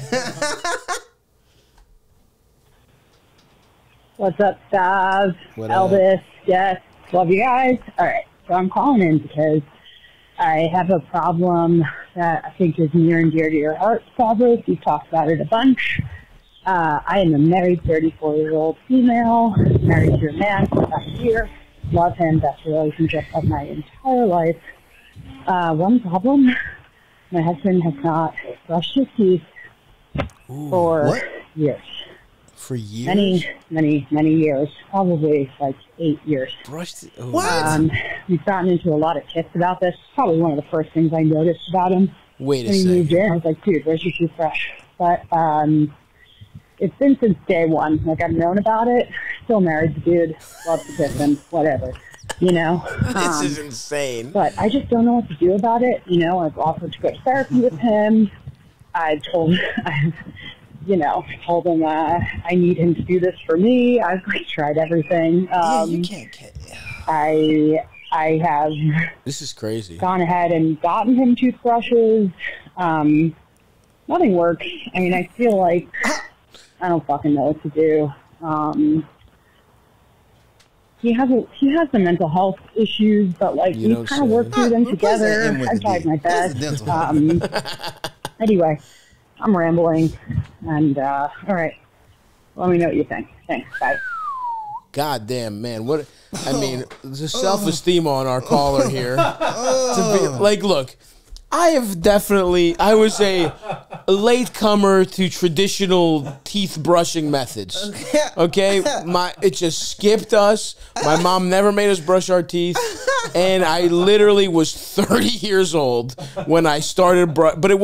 What's up, Stav? Elvis? Yes. Love you guys. All right. So I'm calling in because I have a problem that I think is near and dear to your heart, probably. You've talked about it a bunch. I am a married 34-year-old female, married to a man for about a year. Love him. Best relationship of my entire life. One problem, my husband has not brushed his teeth for years. For years? Many years. Probably like 8 years. Brushed it? Oh. What? We've gotten into a lot of tips about this. Probably one of the first things I noticed about him. Wait a when he second. moved in, I was like, dude, where's your toothbrush? But it's been since day one. Like, I've known about it. Still married the dude. Love to kiss him. Whatever. This is insane. But I just don't know what to do about it. I've offered to go to therapy with him. I told him I need him to do this for me. I've tried everything. You can't get. I have. This is crazy. Gone ahead and gotten him toothbrushes. Nothing works. I mean, I feel like I don't fucking know what to do. He has the mental health issues, but like we kind of work through them together. I tried my best. Anyway, I'm rambling, and all right. Let me know what you think. Thanks. Bye. God damn, man. What? I mean, the self-esteem on our caller here. To be, like, look, I was a late comer to traditional teeth brushing methods. Okay? It just skipped us. My mom never made us brush our teeth. And I literally was 30 years old when I started but it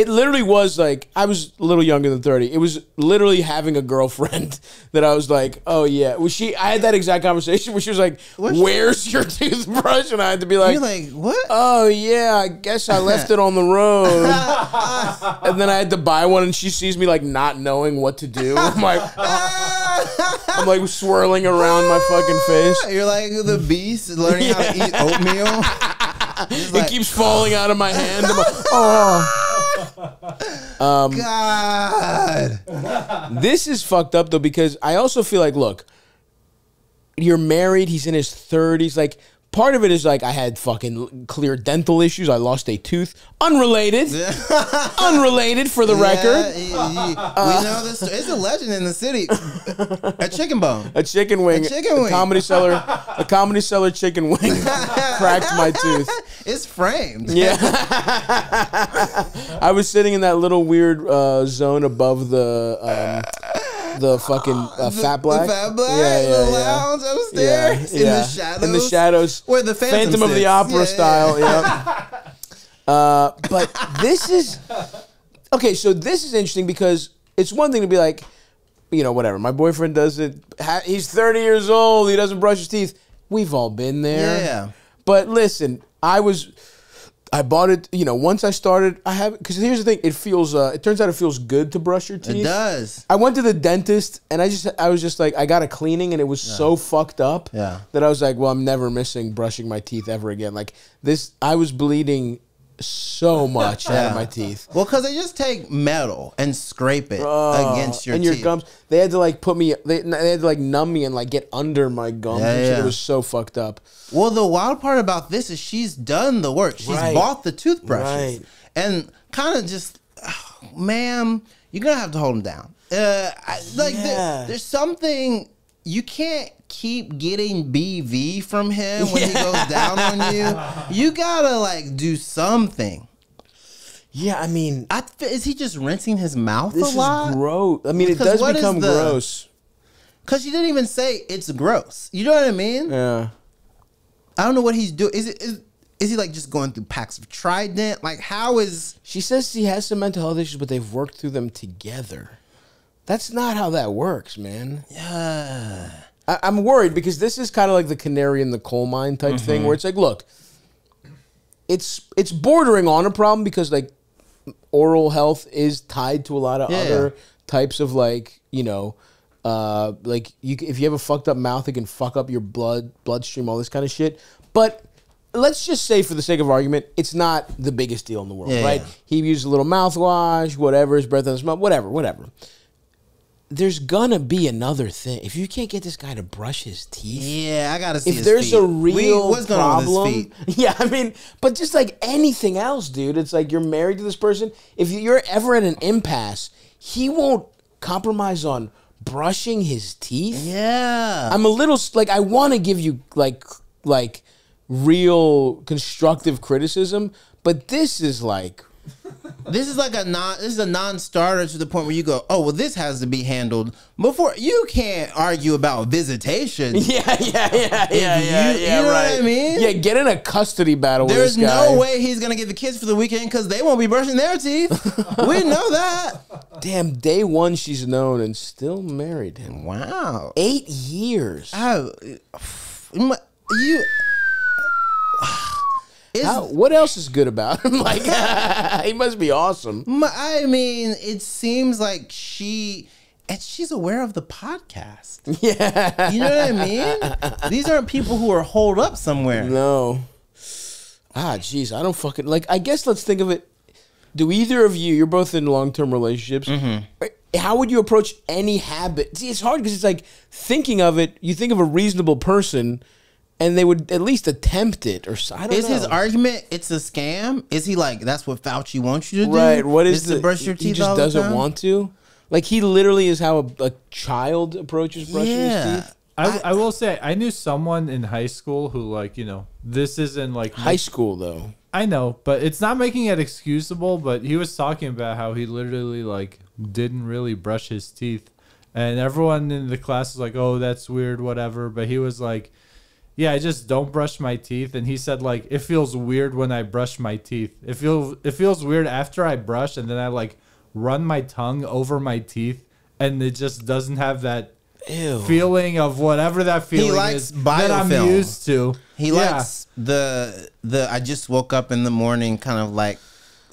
literally was like, I was a little younger than 30. It was literally having a girlfriend that I was like, oh yeah. I had that exact conversation where she was like, where's your toothbrush? And I had to be like, you're like, what? Oh yeah, I guess I left it on the road. And then I had to buy one, and she sees me like not knowing what to do. I'm like swirling around my fucking face. You're like the beast learning how to eat oatmeal. It keeps falling out of my hand. I'm like, God. This is fucked up though, because I also feel like, look, you're married. He's in his 30s. Like, part of it is like I had fucking clear dental issues. I lost a tooth. Unrelated. Unrelated for the record. We know this. It's a legend in the city. A chicken bone. A chicken wing. A Comedy Cellar chicken wing cracked my tooth. It's framed. Yeah. I was sitting in that little weird zone above the fucking Fat Black. The Fat Black, the lounge upstairs. In the shadows. In the shadows. Where the Phantom of the Opera style. Yeah. But this is... Okay, so this is interesting because it's one thing to be like, whatever. My boyfriend does it. He's 30 years old. He doesn't brush his teeth. We've all been there. Yeah. But listen, I bought it, once I started, because here's the thing, it turns out it feels good to brush your teeth. It does. I went to the dentist, and I was just like, I got a cleaning, and it was so fucked up that I was like, well, I'm never missing brushing my teeth ever again. Like, I was bleeding so much out of my teeth. Well, because they just take metal and scrape it against your teeth. And your gums. They had to like they had to like numb me and like get under my gums. And shit. It was so fucked up. Well, the wild part about this is she's done the work. She's bought the toothbrushes. And kind of just, ma'am, you're going to have to hold them down. There's something... You can't keep getting BV from him when he goes down on you. You gotta like do something. Yeah, I mean, is he just rinsing his mouth a lot? This is gross. I mean, it does become gross. Because you didn't even say it's gross. You know what I mean? Yeah. I don't know what he's doing. Is he like just going through packs of Trident? Like, how is... She says he has some mental health issues, but they've worked through them together. That's not how that works, man. Yeah. I'm worried because this is kind of like the canary in the coal mine type thing where it's like, look, it's bordering on a problem because like oral health is tied to a lot of other types of like, you know, like if you have a fucked up mouth, it can fuck up your bloodstream, all this kind of shit. But let's just say, for the sake of argument, it's not the biggest deal in the world, right? He used a little mouthwash, whatever, his breath on his mouth, whatever. There's gonna be another thing. If you can't get this guy to brush his teeth, I gotta see. If there's a real what's going on with his feet? yeah, I mean, but just like anything else, dude, it's like you're married to this person. If you're ever at an impasse, he won't compromise on brushing his teeth. Yeah, I'm a little like I want to give you like real constructive criticism, but this is like. This is a non-starter to the point where you go, oh well, this has to be handled before. You can't argue about visitation. Yeah. You know right. what I mean? Yeah, get in a custody battle with There's this guy. no way he's gonna get the kids for the weekend because they won't be brushing their teeth. We know that. Damn, day one she's known and still married him. Wow, 8 years. What else is good about him? Like, he must be awesome. I mean, it seems like she's aware of the podcast. Yeah. You know what I mean? These aren't people who are holed up somewhere. No. Jeez, I don't fucking... Like, I guess let's think of it. Do either of you... You're both in long-term relationships. How would you approach any habit? See, it's hard because it's like, thinking of it, you think of a reasonable person... And they would at least attempt it, or I don't know. Is his argument it's a scam? Is he like that's what Fauci wants you to do? Right. What is to brush your teeth? He just doesn't want to. Like he literally is how a child approaches brushing his teeth. I will say I knew someone in high school who like this isn't like high school though. I know, but it's not making it excusable. But he was talking about how he literally like didn't really brush his teeth, and everyone in the class was like, "Oh, that's weird," whatever. But he was like. Yeah, I just don't brush my teeth, and he said like it feels weird when I brush my teeth. It feels weird after I brush, and then I like run my tongue over my teeth, and it just doesn't have that feeling of whatever that feeling is that I'm used to. He likes the I just woke up in the morning kind of like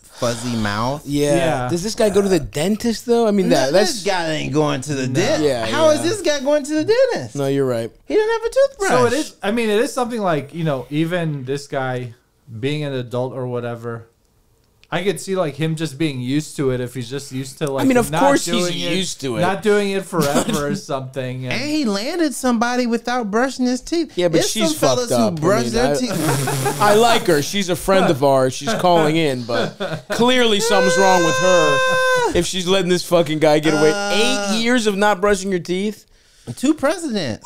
fuzzy mouth. Yeah. Does this guy go to the dentist though? I mean, this guy ain't going to the dentist. Yeah. How is this guy going to the dentist? No, you're right. He didn't have a toothbrush. So it is. I mean, it is something like even this guy being an adult or whatever. I could see like him just being used to it if he's just used to like. I mean, of course he's used to it. Not doing it forever or something. And he landed somebody without brushing his teeth. Yeah, but she's some fellas fucked up. who brush their teeth. I like her. She's a friend of ours. She's calling in, but clearly something's wrong with her if she's letting this fucking guy get away. 8 years of not brushing your teeth. 2 presidents.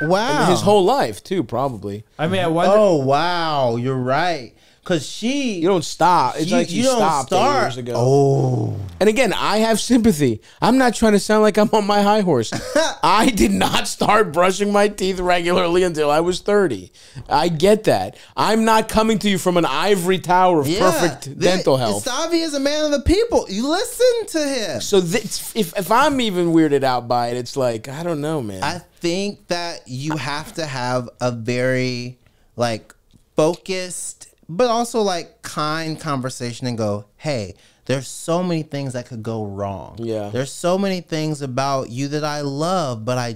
Wow. And his whole life too, probably. I mean, I wonder. Oh wow, you're right. Cause you don't stop. It's like you stopped 8 years ago. Oh, and again, I have sympathy. I'm not trying to sound like I'm on my high horse. I did not start brushing my teeth regularly until I was 30. I get that. I'm not coming to you from an ivory tower of perfect dental health. Stavvy is a man of the people. You listen to him. So if I'm even weirded out by it, it's like I don't know, man. I think that you have to have a very like focused. But also like kind conversation and go, hey, there's so many things that could go wrong. Yeah. There's so many things about you that I love, but I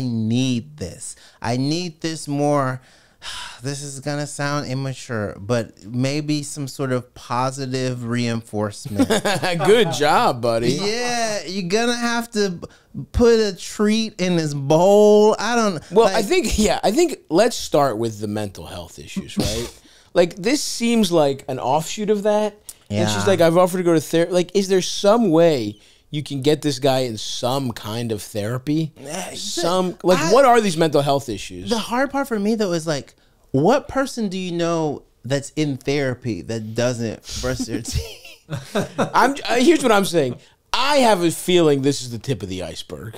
need this. I need this more. This is going to sound immature, but maybe some sort of positive reinforcement. Good job, buddy. Yeah, you're going to have to put a treat in his bowl. I don't Well, like, I think let's start with the mental health issues, right? Like, this seems like an offshoot of that. Yeah. And she's like, I've offered to go to therapy. Like, is there some way you can get this guy in some kind of therapy? What are these mental health issues? The hard part for me, though, is like, what person do you know that's in therapy that doesn't brush their teeth? Here's what I'm saying. I have a feeling this is the tip of the iceberg.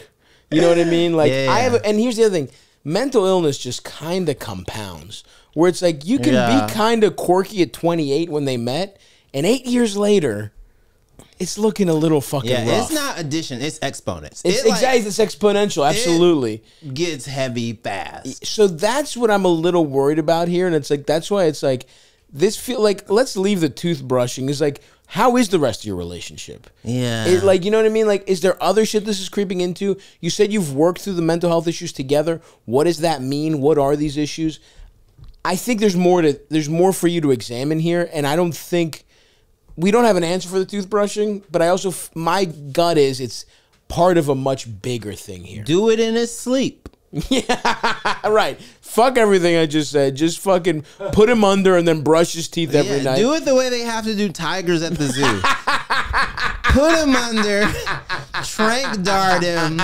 You know what I mean? Like, and here's the other thing. Mental illness just kind of compounds. Where it's like you can be kind of quirky at 28 when they met, and 8 years later, it's looking a little fucking rough. It's not addition, it's exponents. It's exponential, absolutely. It gets heavy fast. So that's what I'm a little worried about here, and it's like that's why it's like this feel like let's leave the toothbrushing. It's like how is the rest of your relationship? Yeah. Like, you know what I mean? Like, is there other shit this is creeping into? You said you've worked through the mental health issues together. What does that mean? What are these issues? I think there's more for you to examine here, and I don't think we don't have an answer for the toothbrushing, but I also my gut is it's part of a much bigger thing here. Do it in his sleep. Yeah, right. Fuck everything I just said. Just fucking put him under and then brush his teeth every night. Do it the way they have to do tigers at the zoo. Put him under, trank dart him,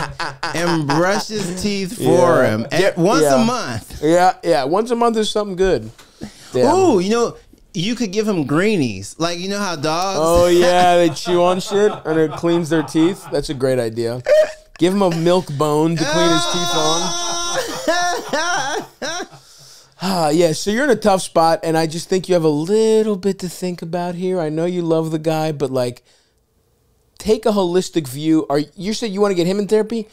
and brush his teeth for him once a month. Yeah. Once a month is something good. Damn. Ooh, you know, you could give him greenies. Like, you know how dogs... Oh, yeah, they chew on shit and it cleans their teeth. That's a great idea. Give him a milk bone to clean his teeth on. Yeah, so you're in a tough spot, and I just think you have a little bit to think about here. I know you love the guy, but, like, take a holistic view. You said you want to get him in therapy?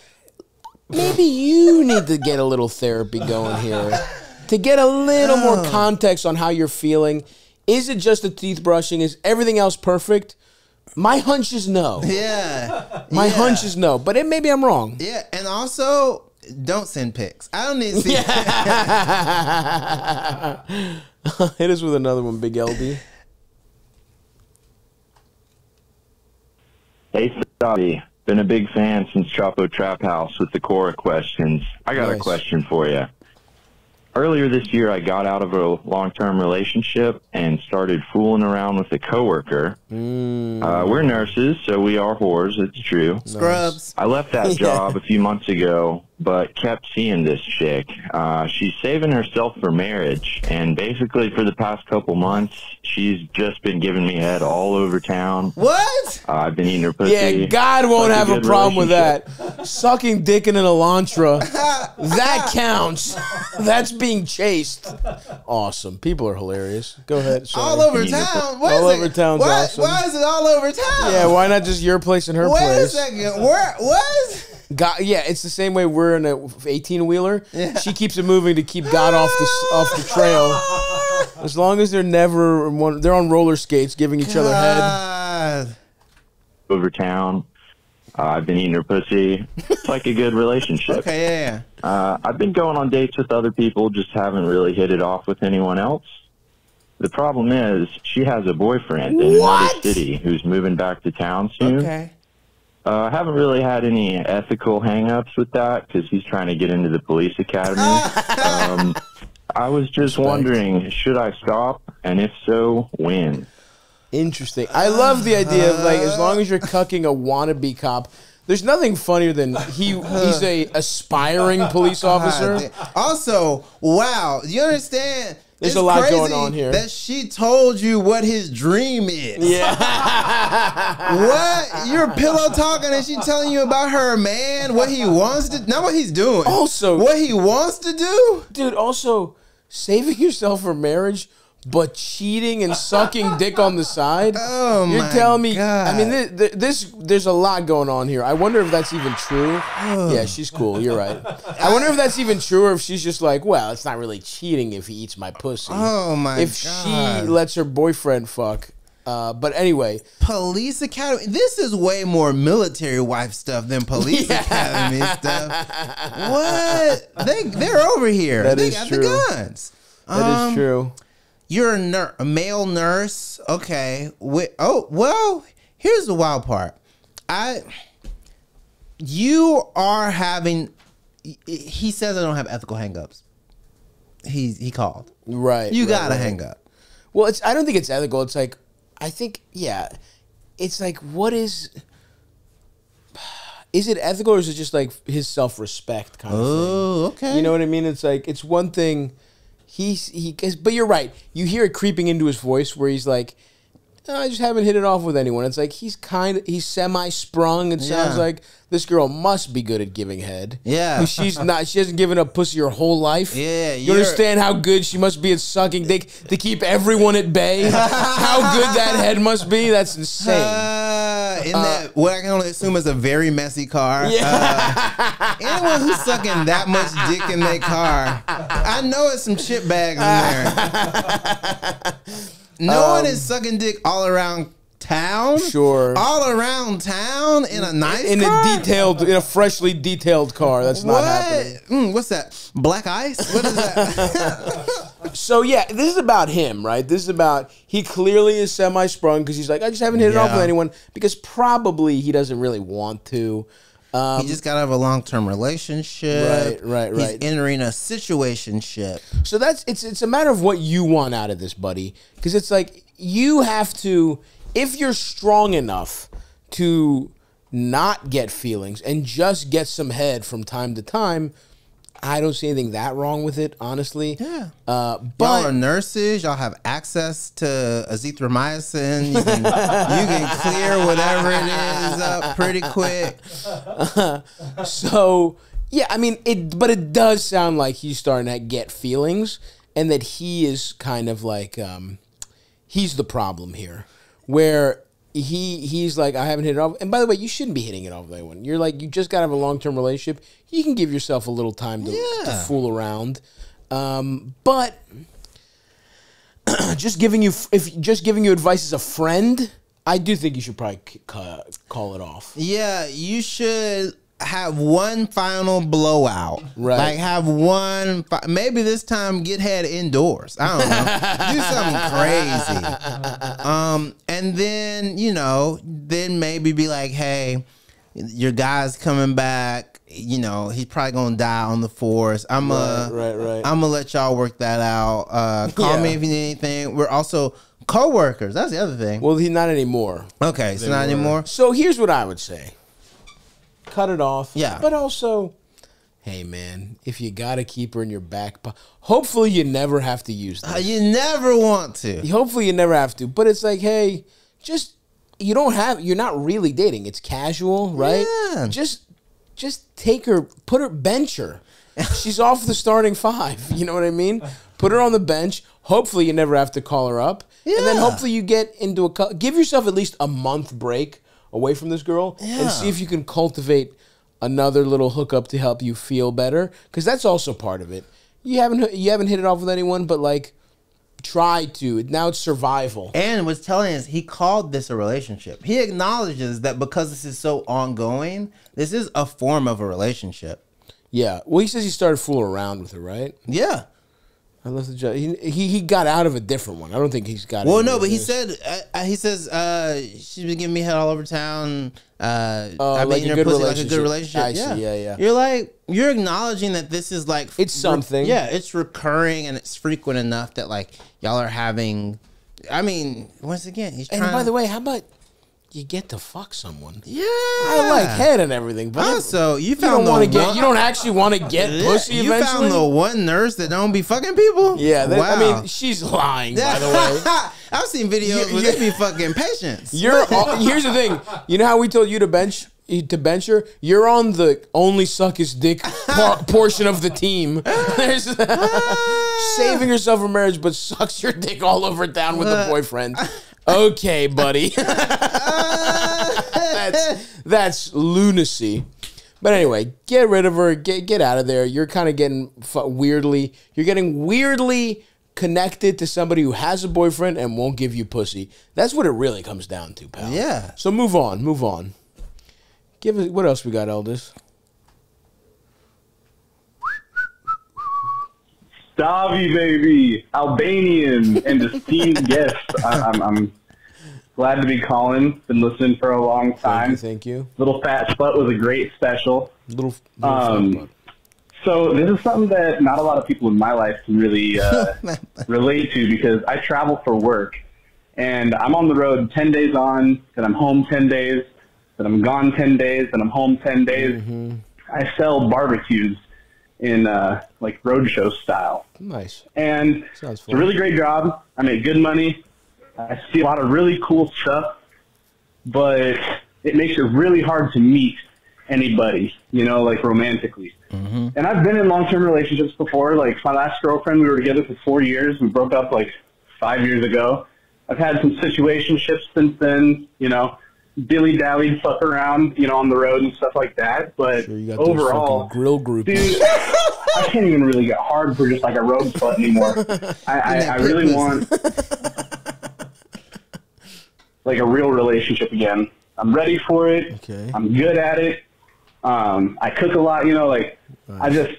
Maybe you need to get a little therapy going here to get a little more context on how you're feeling. Is it just the teeth brushing? Is everything else perfect? My hunch is no. Yeah. My hunch is no, but maybe I'm wrong. Yeah, and also, don't send pics. I don't need to see Hit us with another one, Big LD. Hey, Stavvy. Been a big fan since Chapo Trap House with the Cora questions. I got a question for you. Earlier this year, I got out of a long-term relationship and started fooling around with a coworker. We're nurses, so we are whores. It's true. Scrubs. I left that job a few months ago, but kept seeing this chick. She's saving herself for marriage, and basically for the past couple months, she's just been giving me head all over town. What? I've been eating her pussy. Yeah, God won't have a problem with that. Sucking dick in an Elantra, that counts. That's being chased. Awesome. People are hilarious. Go ahead. Sorry. All over town? All over town's awesome. Why is it all over town? Yeah, why not just your place and her place? Wait a second. What? God, yeah, it's the same way we're in a 18-wheeler. Yeah. She keeps it moving to keep God off the trail. As long as they're they're on roller skates giving each other head. Over town. I've been eating her pussy. It's like a good relationship. Okay, yeah. I've been going on dates with other people, just haven't really hit it off with anyone else. The problem is she has a boyfriend in another city who's moving back to town soon. Okay. I haven't really had any ethical hang-ups with that because he's trying to get into the police academy. I was just wondering, should I stop? And if so, when? Interesting. I love the idea of, like, as long as you're cucking a wannabe cop, there's nothing funnier than he's a aspiring police officer. Also, wow, you understand? There's a lot going on here. That she told you what his dream is. Yeah. What? You're pillow talking and she telling you about her man, what he wants to, not what he's doing. Also, what he wants to do? Dude, also, saving yourself for marriage, but cheating and sucking dick on the side. Oh You're my telling me? God. I mean, there's a lot going on here. I wonder if that's even true. Yeah, she's cool. You're right. I wonder if that's even true, or if she's just like, well, it's not really cheating if he eats my pussy. Oh my God! If she lets her boyfriend fuck. But anyway, police academy. This is way more military wife stuff than police academy stuff. What? They're over here. They got the guns. That is true. You're a male nurse. Okay. Well, here's the wild part. You are having, he says I don't have ethical hangups. He called. Right. You got to hang up. Well, I don't think it's ethical. It's like, I think, yeah. It's like, what is it ethical, or is it just like his self-respect kind of thing? Oh, okay. You know what I mean? It's like, it's one thing. But you're right. You hear it creeping into his voice where he's like, I just haven't hit it off with anyone. It's like he's semi-sprung. It sounds like this girl must be good at giving head. Yeah. She's not. She hasn't given up pussy her whole life. Yeah. You understand how good she must be at sucking dick to keep everyone at bay? How good that head must be? That's insane. in that what I can only assume is a very messy car. Yeah. Anyone who's sucking that much dick in their car, I know it's some chip bags in there. No one is sucking dick all around town. Sure. All around town in a nice car? In a freshly detailed car. That's not happening. What's that? Black ice? What is that? So yeah, this is about him, right? This is about, he clearly is semi-sprung because he's like, I just haven't hit it off with anyone, because probably he doesn't really want to. He just got out of a long-term relationship. Right. He's entering a situationship. So it's a matter of what you want out of this, buddy. Because it's like, you have to, if you're strong enough to not get feelings and just get some head from time to time, I don't see anything that wrong with it, honestly. Yeah. But y'all are nurses. Y'all have access to azithromycin. You can clear whatever it is up pretty quick. So, yeah, I mean, it does sound like he's starting to get feelings, and that he is kind of like, he's the problem here, where he's like, I haven't hit it off. And by the way, you shouldn't be hitting it off with anyone. You're like, you just got to have a long-term relationship. You can give yourself a little time to fool around. But just giving you advice as a friend, I do think you should probably call it off. Yeah, you should have one final blowout. Right. Like have one, maybe this time get head indoors. I don't know. Do something crazy. And then, then maybe be like, hey, your guy's coming back. He's probably going to die on the force. I'm going to let y'all work that out. Call me if you need anything. We're also co-workers. That's the other thing. Well, he's not anymore. Okay, so not anymore. So here's what I would say. Cut it off. Yeah. But also, hey, man, if you got to keep her in your back pocket, hopefully you never have to use this. You never want to. Hopefully you never have to. But it's like, hey, you're not really dating. It's casual, right? Yeah. Just take her, bench her. She's off the starting five. You know what I mean? Put her on the bench. Hopefully you never have to call her up. Yeah. And then hopefully you get into give yourself at least a month break away from this girl and see if you can cultivate another little hookup to help you feel better, because that's also part of it. You haven't hit it off with anyone, but like try to. Now it's survival. And what's telling us, he called this a relationship. He acknowledges that because this is so ongoing, this is a form of a relationship. Yeah. Well, he says he started fooling around with her, right? Yeah. I love the job. He got out of a different one. I don't think he's got. Well, no, but he says she's been giving me head all over town. I've like been in her pussy like a good relationship. I see. Yeah. You're acknowledging that this is like it's something. It's recurring and it's frequent enough that like y'all are having. I mean, once again, he's trying. And by the way, how about you get to fuck someone? Yeah, I like head and everything, but also you don't actually want to get pussy. You eventually? found the one nurse that don't be fucking people. Yeah, wow. I mean, she's lying. By the way, I've seen videos where they be fucking patients. Here's the thing. You know how we told you to bench her? You're on the only suck his dick portion of the team. There's saving yourself for marriage, but sucks your dick all over town with a boyfriend. Okay, buddy. That's lunacy. But anyway, get rid of her. Get out of there. You're kind of getting weirdly connected to somebody who has a boyfriend and won't give you pussy. That's what it really comes down to, pal. Yeah. So move on. Give us what else we got, Eldest? Stavvy, baby, Albanian, and esteemed guest. I'm glad to be calling. Been listening for a long time. Thank you. Little Fat Sput was a great special. Little Fat Sput. So this is something that not a lot of people in my life can really relate to, because I travel for work, and I'm on the road 10 days on, then I'm home 10 days, then I'm gone 10 days, then I'm home 10 days. Mm-hmm. I sell barbecues in like roadshow style. Nice. And it's a really great job. I make good money. I see a lot of really cool stuff, but it makes it really hard to meet anybody, like romantically. Mm-hmm. And I've been in long-term relationships before. Like my last girlfriend, we were together for 4 years. We broke up like 5 years ago. I've had some situationships since then, dilly-dallied, fuck around, you know, on the road and stuff like that. But sure, overall, grill group, dude, I can't even really get hard for just like a road slut anymore. I really want like a real relationship again. I'm ready for it. Okay. I'm good at it. I cook a lot, you know, like nice.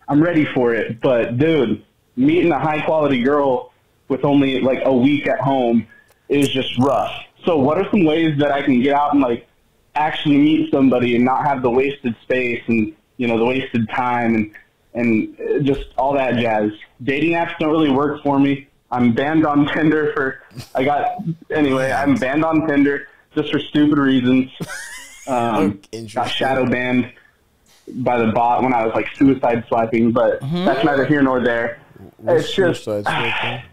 I'm ready for it. But dude, meeting a high quality girl with only like a week at home is just rough. So what are some ways that I can get out and like actually meet somebody and not have the wasted space and, you know, the wasted time and just all that jazz? Dating apps don't really work for me. I'm banned on Tinder I'm banned on Tinder just for stupid reasons. Got shadow banned by the bot when I was like suicide swiping, but that's neither here nor there. It's just, I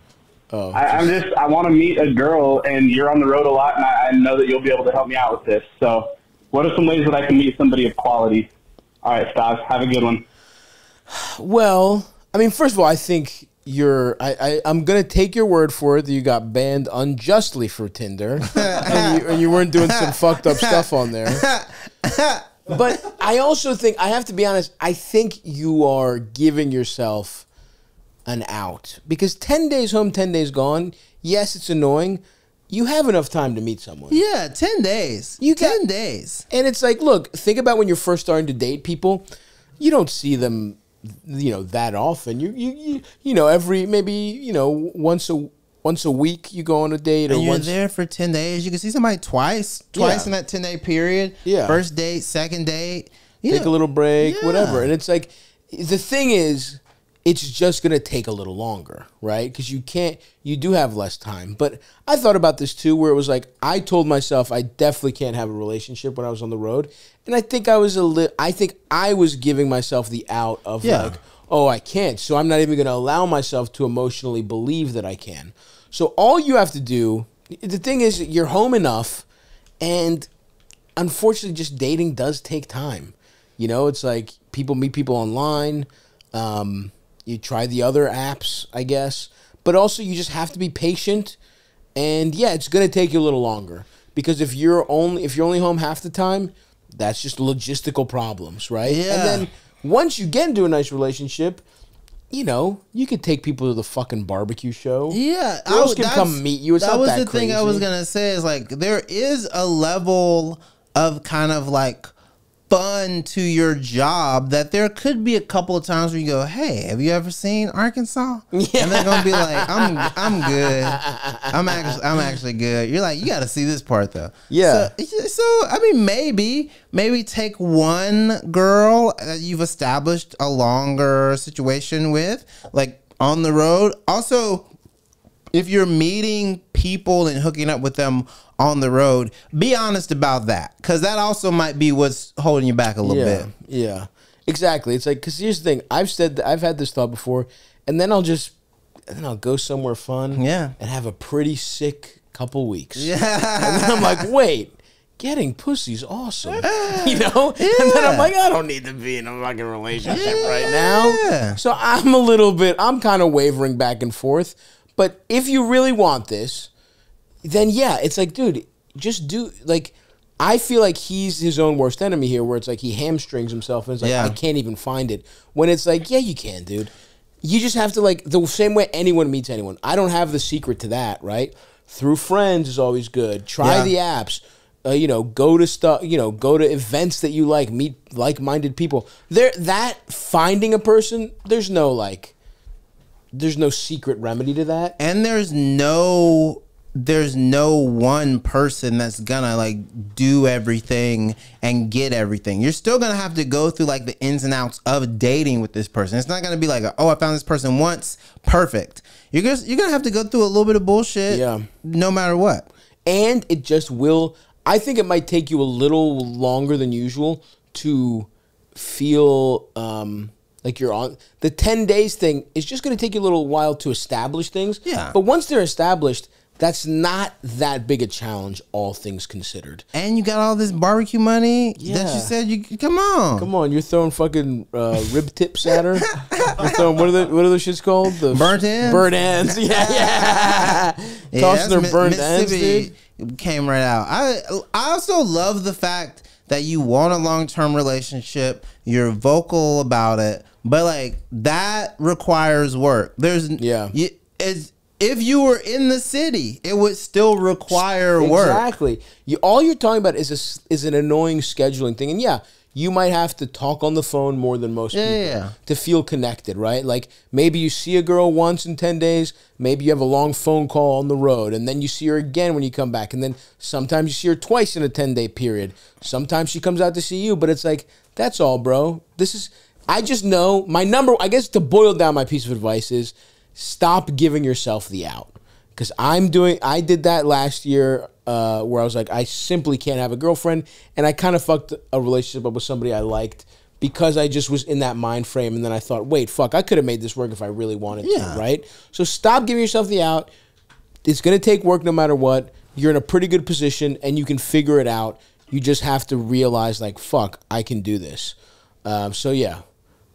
want to meet a girl, and you're on the road a lot, and I know that you'll be able to help me out with this. So what are some ways that I can meet somebody of quality? All right, Stav, have a good one. Well, I mean, first of all, I think I'm going to take your word for it that you got banned unjustly for Tinder and you weren't doing some fucked up stuff on there. But I also think, I have to be honest, I think you are giving yourself an out. Because 10 days home, 10 days gone, yes, it's annoying. You have enough time to meet someone. Yeah, 10 days. 10 days. And it's like, look, think about when you're first starting to date people. You don't see them, you know, that often. You know, every maybe, you know, once a week you go on a date, and you're there for 10 days. You can see somebody twice in that 10-day period. Yeah, first date, second date, take a little break, whatever. And it's like, the thing is, it's just gonna take a little longer, right? Because you do have less time. But I thought about this too, where it was like, I told myself I definitely can't have a relationship when I was on the road, and I think I was giving myself the out of like, oh, I can't, so I'm not even gonna allow myself to emotionally believe that I can. So all you have to do, the thing is, you're home enough, and unfortunately, just dating does take time. You know, it's like people meet people online. You try the other apps, I guess. But also, you just have to be patient. And, yeah, it's going to take you a little longer. Because if you're only home half the time, that's just logistical problems, right? Yeah. And then once you get into a nice relationship, you know, you could take people to the fucking barbecue show. Yeah. Girls can come meet you. It's not that crazy. That was the thing I was going to say is, like, there is a level of kind of, like, fun to your job that there could be a couple of times where you go, hey, have you ever seen Arkansas? Yeah. And they're gonna be like, I'm good. I'm actually good. You're like, you got to see this part though. Yeah. So I mean, maybe take one girl that you've established a longer situation with, like on the road. Also, if you're meeting people and hooking up with them on the road, be honest about that, because that also might be what's holding you back a little bit. Yeah, exactly. It's like, because here's the thing. I've had this thought before, and then I'll go somewhere fun, and have a pretty sick couple weeks. Yeah, and then I'm like, wait, getting pussy's awesome, you know? Yeah. And then I'm like, I don't need to be in a fucking relationship right now. So I'm kind of wavering back and forth. But if you really want this, then yeah, it's like, dude, just do, like, I feel like he's his own worst enemy here, where it's like he hamstrings himself and it's like, I can't even find it. When it's like, yeah, you can, dude. You just have to, like, the same way anyone meets anyone. I don't have the secret to that, right? Through friends is always good. Try the apps. You know, go to events that you like, meet like-minded people. Finding a person, there's no secret remedy to that. And there's no one person that's gonna like do everything and get everything. You're still gonna have to go through like the ins and outs of dating with this person. It's not gonna be like, oh, I found this person once, perfect. You're gonna have to go through a little bit of bullshit, no matter what. And it just will. I think it might take you a little longer than usual to feel like you're on. The 10 days thing is just going to take you a little while to establish things. Yeah. But once they're established, That's not that big a challenge, all things considered. And you got all this barbecue money that you said you come on. You're throwing fucking rib tips at her. You're throwing, what are those shits called? The burnt ends. Burnt ends. Yeah. Tossing their burnt ends, dude. Came right out. I also love the fact that you want a long-term relationship. You're vocal about it, but like that requires work. If you were in the city, it would still require work. Exactly. All you're talking about is an annoying scheduling thing. And yeah, you might have to talk on the phone more than most people to feel connected, right? Like maybe you see a girl once in 10 days, maybe you have a long phone call on the road, and then you see her again when you come back. And then sometimes you see her twice in a 10-day period. Sometimes she comes out to see you, but it's like, that's all, bro. I just know my number, I guess to boil down my piece of advice is, stop giving yourself the out. Because I did that last year where I was like, I simply can't have a girlfriend. And I kind of fucked a relationship up with somebody I liked because I just was in that mind frame. And then I thought, wait, fuck, I could have made this work if I really wanted to, right? So stop giving yourself the out. It's going to take work no matter what. You're in a pretty good position and you can figure it out. You just have to realize, like, fuck, I can do this. So yeah.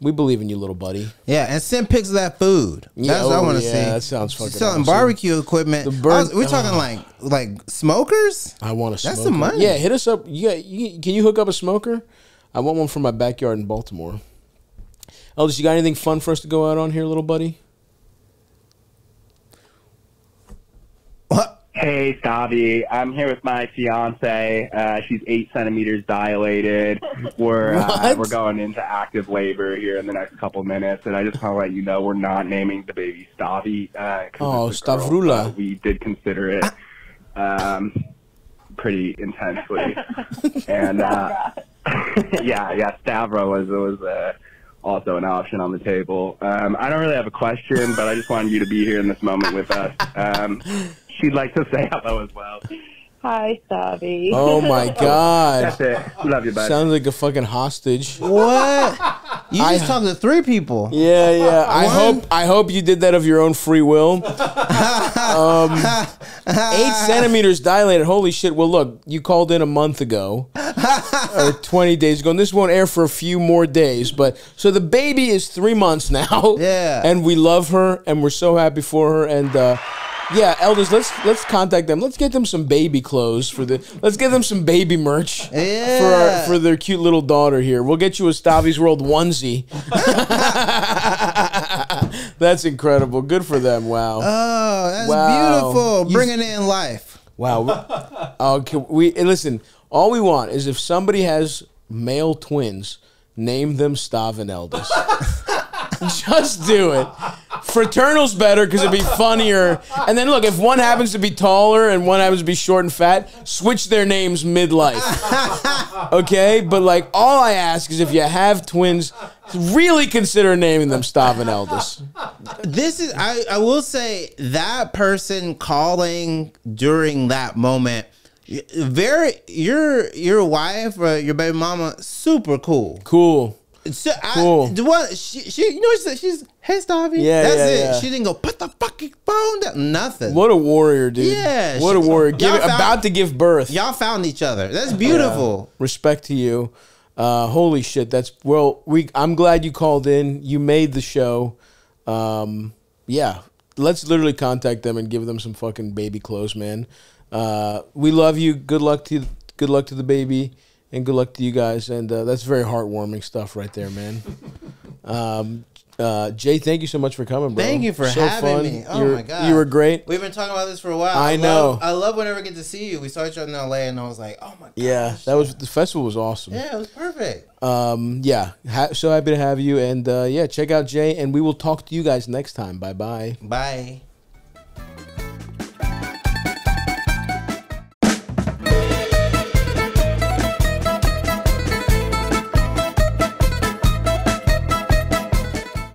We believe in you, little buddy. Yeah, and send pics of that food. That's what I want to see. That sounds fucking selling awesome. Barbecue equipment. We're talking like smokers. I want a smoker. That's some money. Yeah, hit us up. Can you hook up a smoker? I want one for my backyard in Baltimore. Eldest, you got anything fun for us to go out on here, little buddy? What? Hey, Stavvy. I'm here with my fiance. She's 8 centimeters dilated. We're going into active labor here in the next couple minutes, and I just want to let you know we're not naming the baby Stavvy. Stavrula. We did consider it pretty intensely, and Stavro was also an option on the table. I don't really have a question, but I just wanted you to be here in this moment with us. She'd like to say hello as well. Hi, Stavvy. Oh my God. That's it. Love you, bud. Sounds like a fucking hostage. What? You just talked to 3 people. Yeah. I hope you did that of your own free will. 8 centimeters dilated. Holy shit. Well, look, you called in a month ago or 20 days ago, and this won't air for a few more days. But so the baby is 3 months now. Yeah. And we love her, and we're so happy for her. And yeah, elders, let's contact them. Let's get them some baby clothes let's get them some baby merch for their cute little daughter here. We'll get you a Stavvy's World onesie. That's incredible. Good for them. Wow. Oh, that's beautiful. Bringing in life. Wow. Listen, all we want is if somebody has male twins, name them Stav and Eldest. Just do it. Fraternal's better because it'd be funnier. And then look, if one happens to be taller and one happens to be short and fat, switch their names midlife. Okay? But like, all I ask is if you have twins, really consider naming them Stav and Eldest. I will say that person calling during that moment, your wife or your baby mama, super cool. Cool. So cool. She's hey Stavvy. Yeah, that's it. Yeah. She didn't go put the fucking phone down. Nothing. What a warrior, dude. Yeah. What a warrior. About to give birth. Y'all found each other. That's beautiful. Yeah. Respect to you. Holy shit. I'm glad you called in. You made the show. Yeah. Let's literally contact them and give them some fucking baby clothes, man. We love you. Good luck to the baby. And good luck to you guys. And that's very heartwarming stuff right there, man. Jay, thank you so much for coming, bro. Thank you for having me. Oh, my God. You were great. We've been talking about this for a while. I know. I love whenever I get to see you. We saw each other in LA, and I was like, oh, my God. Yeah, the festival was awesome. Yeah, it was perfect. So happy to have you. And, check out Jay, and we will talk to you guys next time. Bye-bye. Bye.